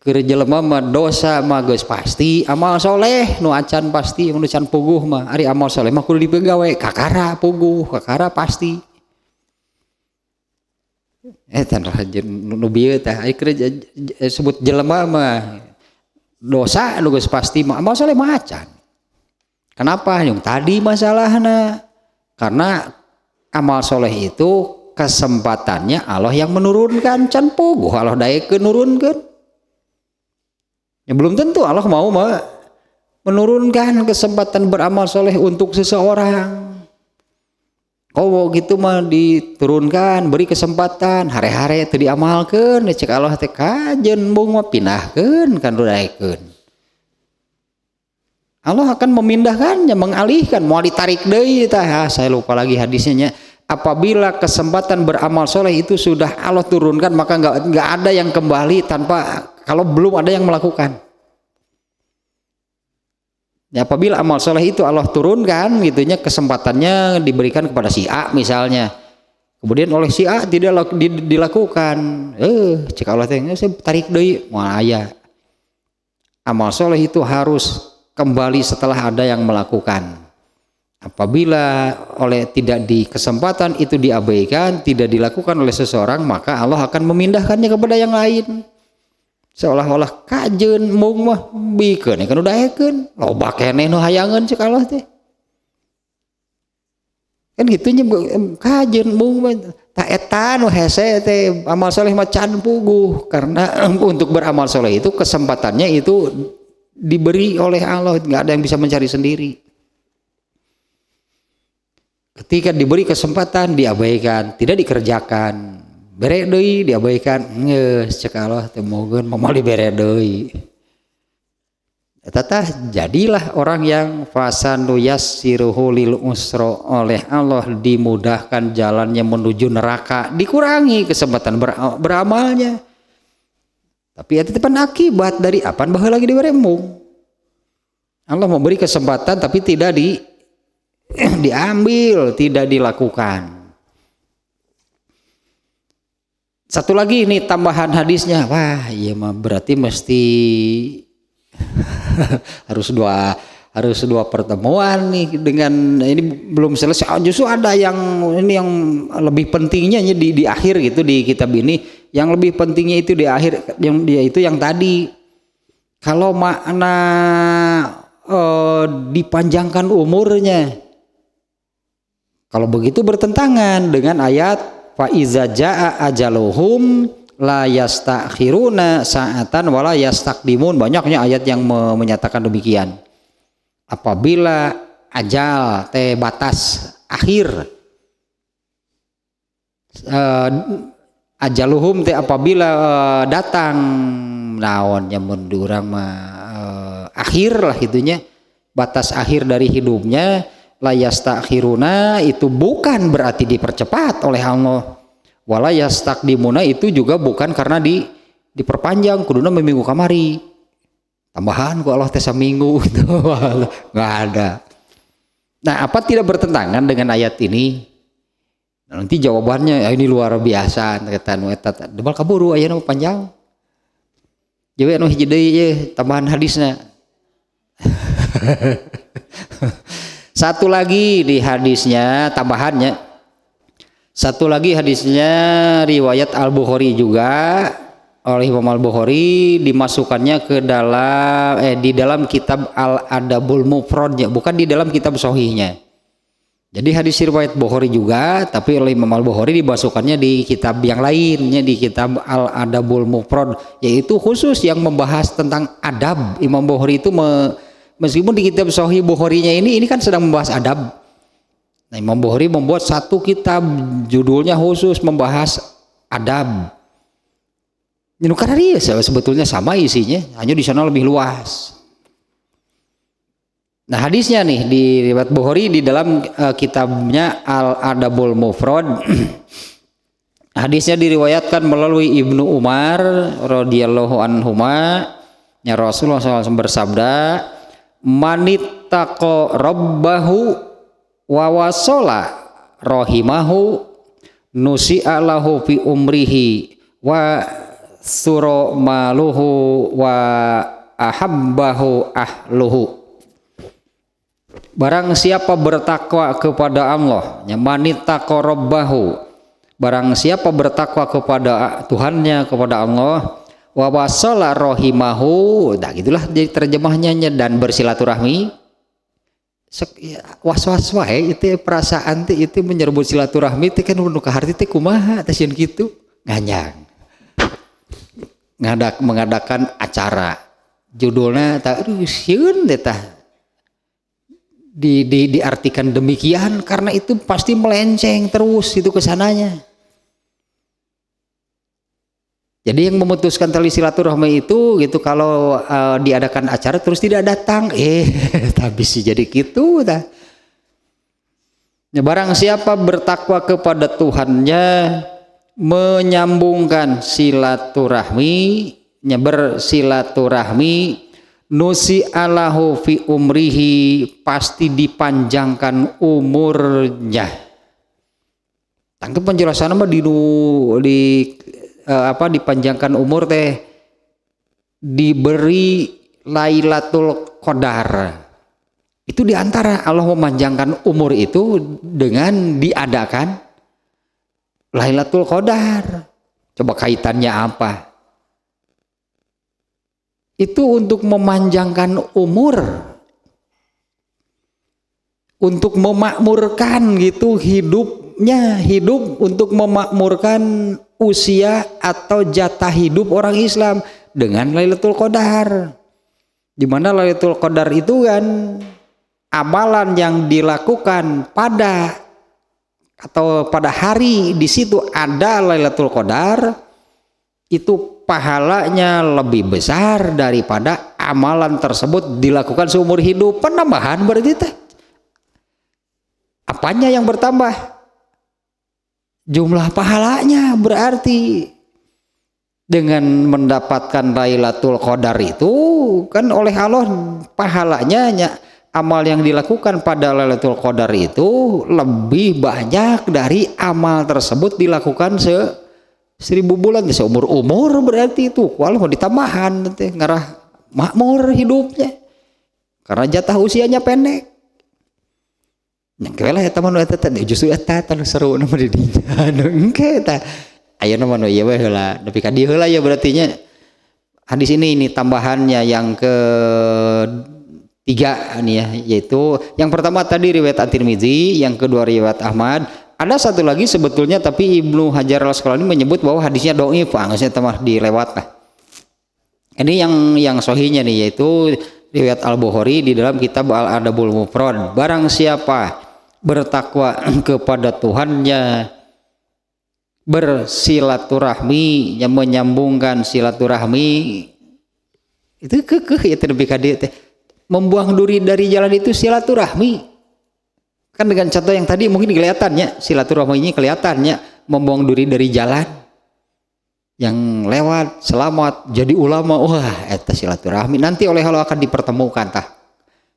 Keur jelema mah dosa mah geus pasti, amal soleh nu acan pasti, nu can puguh mah ari amal soleh mah kudu dipegawe kakara puguh, kakara pasti. Eta nu bieu teh ari keur sebut jelema mah dosa nu geus pasti mah amal soleh mah acan. Kenapa? Yang tadi masalahna karena amal soleh itu kesempatannya Allah yang menurunkan, can puguh Allah daekeun nurunkeun. Ya belum tentu Allah mau menurunkan kesempatan beramal soleh untuk seseorang. Oh gitu mah diturunkan, beri kesempatan, hare-hare itu diamalkan, cek Allah teh kajen bung mah pindahkeun kan daekeun. Allah akan memindahkannya, mengalihkan, mau ditarik deui tah. Saya lupa lagi hadisnya. Apabila kesempatan beramal soleh itu sudah Allah turunkan, maka nggak ada yang kembali tanpa kalau belum ada yang melakukan. Ya, apabila amal soleh itu Allah turunkan gitunya, kesempatannya diberikan kepada si A misalnya, kemudian oleh si A tidak dilakukan, cek Allah teh saya tarik deui moal aya. Amal soleh itu harus kembali setelah ada yang melakukan. Apabila oleh tidak di kesempatan itu diabaikan, tidak dilakukan oleh seseorang, maka Allah akan memindahkannya kepada yang lain. Seolah-olah kajen mung mah bikeun kan udah ekeun loba keneh nu hayangeun cek Allah teh. Kan gitunya kajen mung mah ta eta nu hese teh amal soleh mah can puguh, karena untuk beramal soleh itu kesempatannya itu diberi oleh Allah, enggak ada yang bisa mencari sendiri. Ketika diberi kesempatan diabaikan, tidak dikerjakan, bere deui diabaikan, geus cek Allah teh mogeun moal dibere deui. Eta tah jadilah orang yang fasanu yassiruhu lil usra, oleh Allah dimudahkan jalannya menuju neraka, dikurangi kesempatan beramalnya. Tapi itu kan akibat dari apaan baheula lagi dibere mung. Allah memberi kesempatan tapi tidak diambil, tidak dilakukan. Satu lagi ini tambahan hadisnya, wah iya mah berarti mesti harus dua pertemuan nih dengan ini belum selesai. Justru ada yang ini yang lebih pentingnya di akhir gitu di kitab ini. Yang lebih pentingnya itu di akhir, yang dia itu yang tadi. Kalau makna dipanjangkan umurnya, kalau begitu bertentangan dengan ayat fa iza jaa ajaluhum la yastakhiruna sa'atan wala yastaqdimun. Banyaknya ayat yang menyatakan demikian. Apabila ajal teh batas akhir, ajaluhum teh apabila datang naonnya mendurang mah akhir lah gitunya, batas akhir dari hidupnya, la yastakhiruna itu bukan berarti dipercepat oleh Allah, Wala yastakdimuna itu juga bukan karena diperpanjang kuduna meminggu kamari. Tambahan ku Allah teh saminggu gitu. Nggak ada. Nah, apa tidak bertentangan dengan ayat ini? Nah, nanti jawabannya ya ini luar biasa kata nu eta demal kaburu aya nu panjang. Jadi anu hiji deui ye tambahan hadisna. Satu lagi di hadisnya tambahannya. Satu lagi hadisnya riwayat Al-Bukhari juga oleh Imam Al-Bukhari dimasukkannya ke dalam di dalam kitab Al-Adabul Mufrad, bukan di dalam kitab sahihnya. Jadi hadis riwayat Bukhari juga, tapi oleh Imam Al-Bukhari dimasukkannya di kitab yang lainnya, di kitab Al-Adabul Mufrad, yaitu khusus yang membahas tentang adab. Imam Bukhari itu meskipun di kitab sahih Bukharinya ini kan sedang membahas adab. Nah, Imam Bukhari membuat satu kitab judulnya khusus membahas adab. Ini karena dia sebetulnya sama isinya, hanya di sana lebih luas. Nah, hadisnya nih di riwayat Bukhari di dalam kitabnya Al-Adabul Mufrad. Hadisnya diriwayatkan melalui Ibnu Umar radhiyallahu anhuma, ya Rasulullah SAW bersabda, "Manittaqo rabbahu wa wasola rahimahu nusi'a lahu fi umrihi wa suro maluhu wa ahabbahu ahluhu." Barang siapa bertakwa kepada Allah, manittaqo rabbahu, barang siapa bertakwa kepada Tuhannya, kepada Allah, wa wasola rahimahu, nah gitulah jadi terjemahnya, dan bersilaturahmi. Was-was wae itu perasaan teh itu menyerbu silaturahmi teh kan nu ka harti teh kumaha teh sieun kitu nganyang mengadakan acara judulnya tah sieun teh tah diartikan demikian karena itu pasti melenceng terus itu kesananya. Jadi yang memutuskan tali silaturahmi itu gitu kalau diadakan acara terus tidak datang, tapi sih jadi gitu dah. Ya, barang siapa bertakwa kepada Tuhannya, menyambungkan silaturahmi, bersilaturahmi, nusi alahu fi umrihi, pasti dipanjangkan umurnya. Tangkep penjelasan mah dipanjangkan umur teh diberi Lailatul Qadar. Itu diantara Allah memanjangkan umur itu dengan diadakan Lailatul Qadar. Coba kaitannya apa? Itu untuk memanjangkan umur, untuk memakmurkan gitu hidupnya, hidup untuk memakmurkan usia atau jatah hidup orang Islam dengan Lailatul Qadar. Di mana Lailatul Qadar itu kan amalan yang dilakukan pada hari di situ ada Lailatul Qadar, itu pahalanya lebih besar daripada amalan tersebut dilakukan seumur hidup. Penambahan berarti teh. Apanya yang bertambah? Jumlah pahalanya. Berarti dengan mendapatkan Lailatul Qadar itu kan oleh Allah pahalanya, amal yang dilakukan pada Lailatul Qadar itu lebih banyak dari amal tersebut dilakukan 1000 bulan, seumur umur. Berarti itu kalau mau ditambahan nanti ngarah makmur hidupnya karena jatah usianya pendek. Yang kela eta mah eta justru eta tanu seru nama di dinya. Engke eta. Ayeuna mah ieu we heula, nepi ka dieu heula ya berarti nya. Hadis ini tambahannya yang ketiga nih ya, yaitu yang pertama tadi riwayat At-Tirmizi, yang kedua riwayat Ahmad. Ada satu lagi sebetulnya tapi Ibnu Hajar Al-Asqalani menyebut bahwa hadisnya dhaif, anggeusnya tamah dilewat lah. Ini yang sahihnya nih, yaitu riwayat Al-Bukhari di dalam kitab Al-Adabul Mufrad. Barang siapa bertakwa kepada Tuhannya, bersilaturahmi, yang menyambungkan silaturahmi, itu ya lebih kade membuang duri dari jalan itu silaturahmi. Kan dengan contoh yang tadi mungkin kelihatannya silaturahmi ini kelihatannya membuang diri dari jalan yang lewat selamat jadi ulama. Wah eta silaturahmi nanti oleh Allah akan dipertemukan tah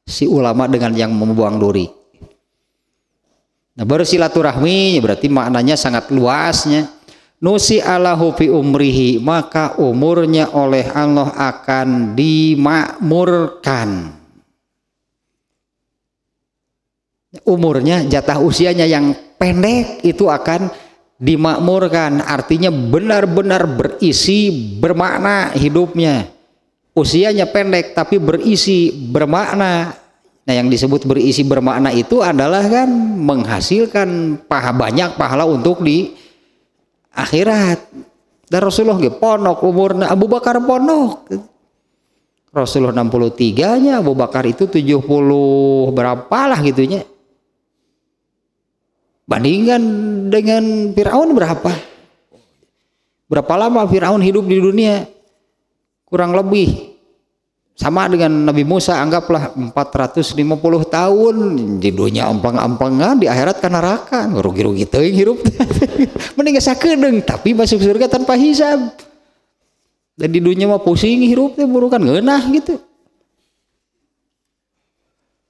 si ulama dengan yang membuang duri. Nah baru silaturahmi berarti maknanya sangat luasnya. Nusi alahu fi umrihi, maka umurnya oleh Allah akan dimakmurkan. Umurnya, jatah usianya yang pendek itu akan dimakmurkan. Artinya benar-benar berisi, bermakna hidupnya. Usianya pendek tapi berisi, bermakna. Nah yang disebut berisi bermakna itu adalah kan menghasilkan banyak pahala untuk di akhirat. Dan Rasulullah ponok umurnya, Abu Bakar ponok. Rasulullah 63-nya, Abu Bakar itu 70 berapa lah gitunya. Bandingkan dengan Fir'aun berapa? Berapa lama Fir'aun hidup di dunia? Kurang lebih sama dengan Nabi Musa, anggaplah 450 tahun di dunia ampang-ampangan, di akhirat kan neraka, rugi-rugi teuing hirup. Mending sakedeung tapi masuk surga tanpa hisab. Dan di dunia mah pusing hirup teh burukan ngeunah gitu.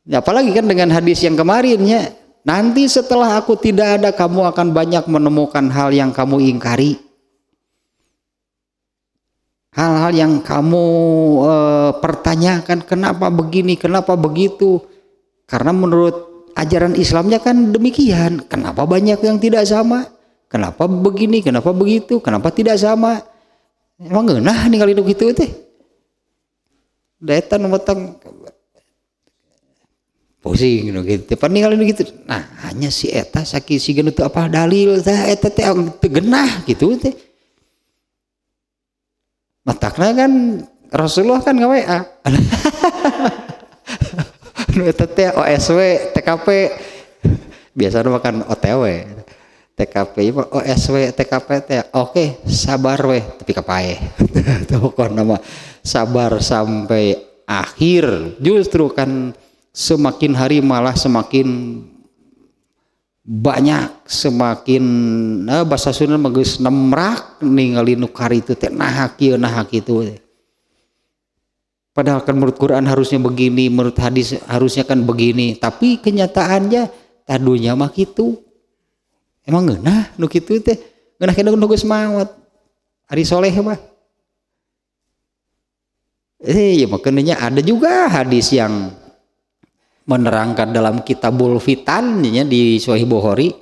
Ya, apalagi kan dengan hadis yang kemarinnya, nanti setelah aku tidak ada kamu akan banyak menemukan hal yang kamu ingkari. Hal-hal yang kamu pertanyakan kenapa begini, kenapa begitu. Karena menurut ajaran Islamnya kan demikian. Kenapa banyak yang tidak sama? Kenapa begini, kenapa begitu, kenapa tidak sama? Emang ngeunah nih kali itu teh. Daetan metang pusing gitu. Paning kali gitu. Nah, hanya si eta sakit si itu apa dalil teh eta teh genah gitu teh. Matakna kan Rasulullah kan nge-WA. Nu eta teh OSW, TKP. Biasanya makan OTW. TKP OSW, TKP teh. Oke, sabar weh, tapi kapae. Tuh kon nama sabar sampai akhir. Justru kan semakin hari malah semakin banyak, semakin bahasa Sunda geus nemrak ningali nu kari itu teh nah kieu nah kitu. Padahal kan menurut Quran harusnya begini, menurut hadis harusnya kan begini, tapi kenyataannya tadunya mah kitu. Emang ngeunah nu kitu teh, ngeunah kena nu geus maot. Ari soleh mah. Ya makanya ada juga hadis yang menerangkan dalam Kitabul Fitan di Sahih Bukhari,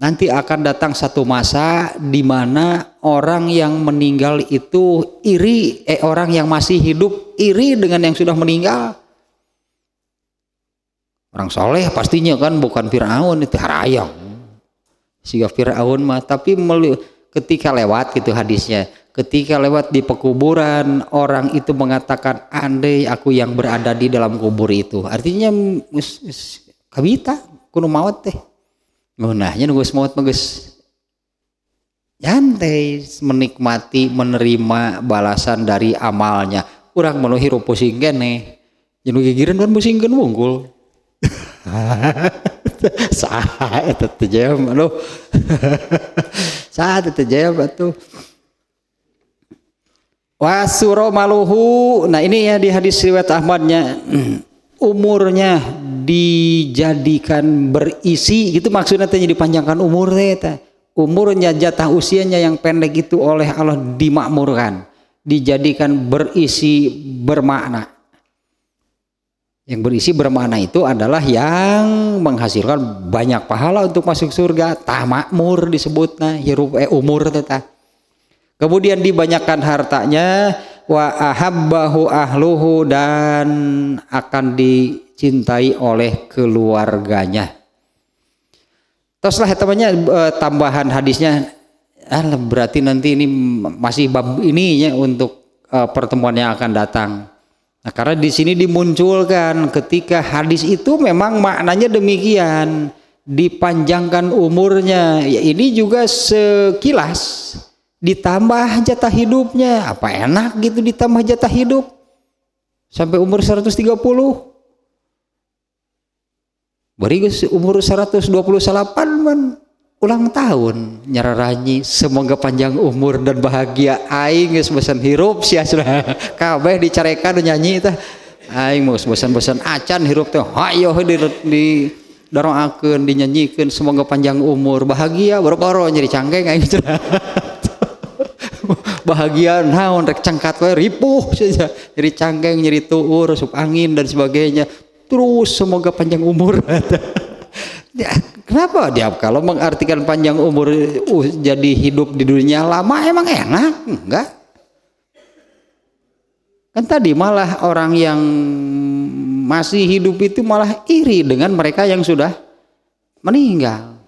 nanti akan datang satu masa di mana orang yang meninggal itu iri, orang yang masih hidup iri dengan yang sudah meninggal. Orang soleh pastinya kan bukan Fir'aun itu harayang. Siga Fir'aun mah, tapi ketika lewat gitu hadisnya, ketika lewat di pekuburan orang itu mengatakan andai aku yang berada di dalam kubur itu, artinya kabita kudu maot teh ngeunahnya nu geus maot geus nyantai menikmati menerima balasan dari amalnya. Urang mah hirup pusing keneh jeung gigireun kan pusingkeun wungkul. Saha eta teh jam atuh. Saha teh jam atuh. Wasuro maluhu, nah ini ya di hadis riwayat Ahmadnya, umurnya dijadikan berisi, gitu maksudnya tanya dipanjangkan umurnya, umurnya jatah usianya yang pendek itu oleh Allah dimakmurkan, dijadikan berisi bermakna. Yang berisi bermakna itu adalah yang menghasilkan banyak pahala untuk masuk surga, tah makmur disebutnya, hirup umur tetah. Kemudian dibanyakan hartanya, wa ahabbahu ahluhu, dan akan dicintai oleh keluarganya. Teruslah temannya tambahan hadisnya, berarti nanti ini masih bab ininya untuk pertemuan yang akan datang. Nah, karena di sini dimunculkan ketika hadis itu memang maknanya demikian, dipanjangkan umurnya. Ya, ini juga sekilas. Ditambah jatah hidupnya, apa enak gitu ditambah jatah hidup sampai umur 130. Bari geus umur 128 man ulang tahun nyararanyi semoga panjang umur dan bahagia aing geus bosan hirup sia sudah kabeh dicarekan nyanyi teh aing geus bosan-bosan acan hirup teh hayo di dorongkeun dinyanyikeun semoga panjang umur bahagia boro-boro nyeri cangkeng aing cenah bahagia naon rek cangkat we ripuh saja nyeri cangkeng nyeri tuur sup angin dan sebagainya terus semoga panjang umur ya, kenapa dia kalau mengartikan panjang umur jadi hidup di dunia lama emang enak? Enggak. Kan tadi malah orang yang masih hidup itu malah iri dengan mereka yang sudah meninggal.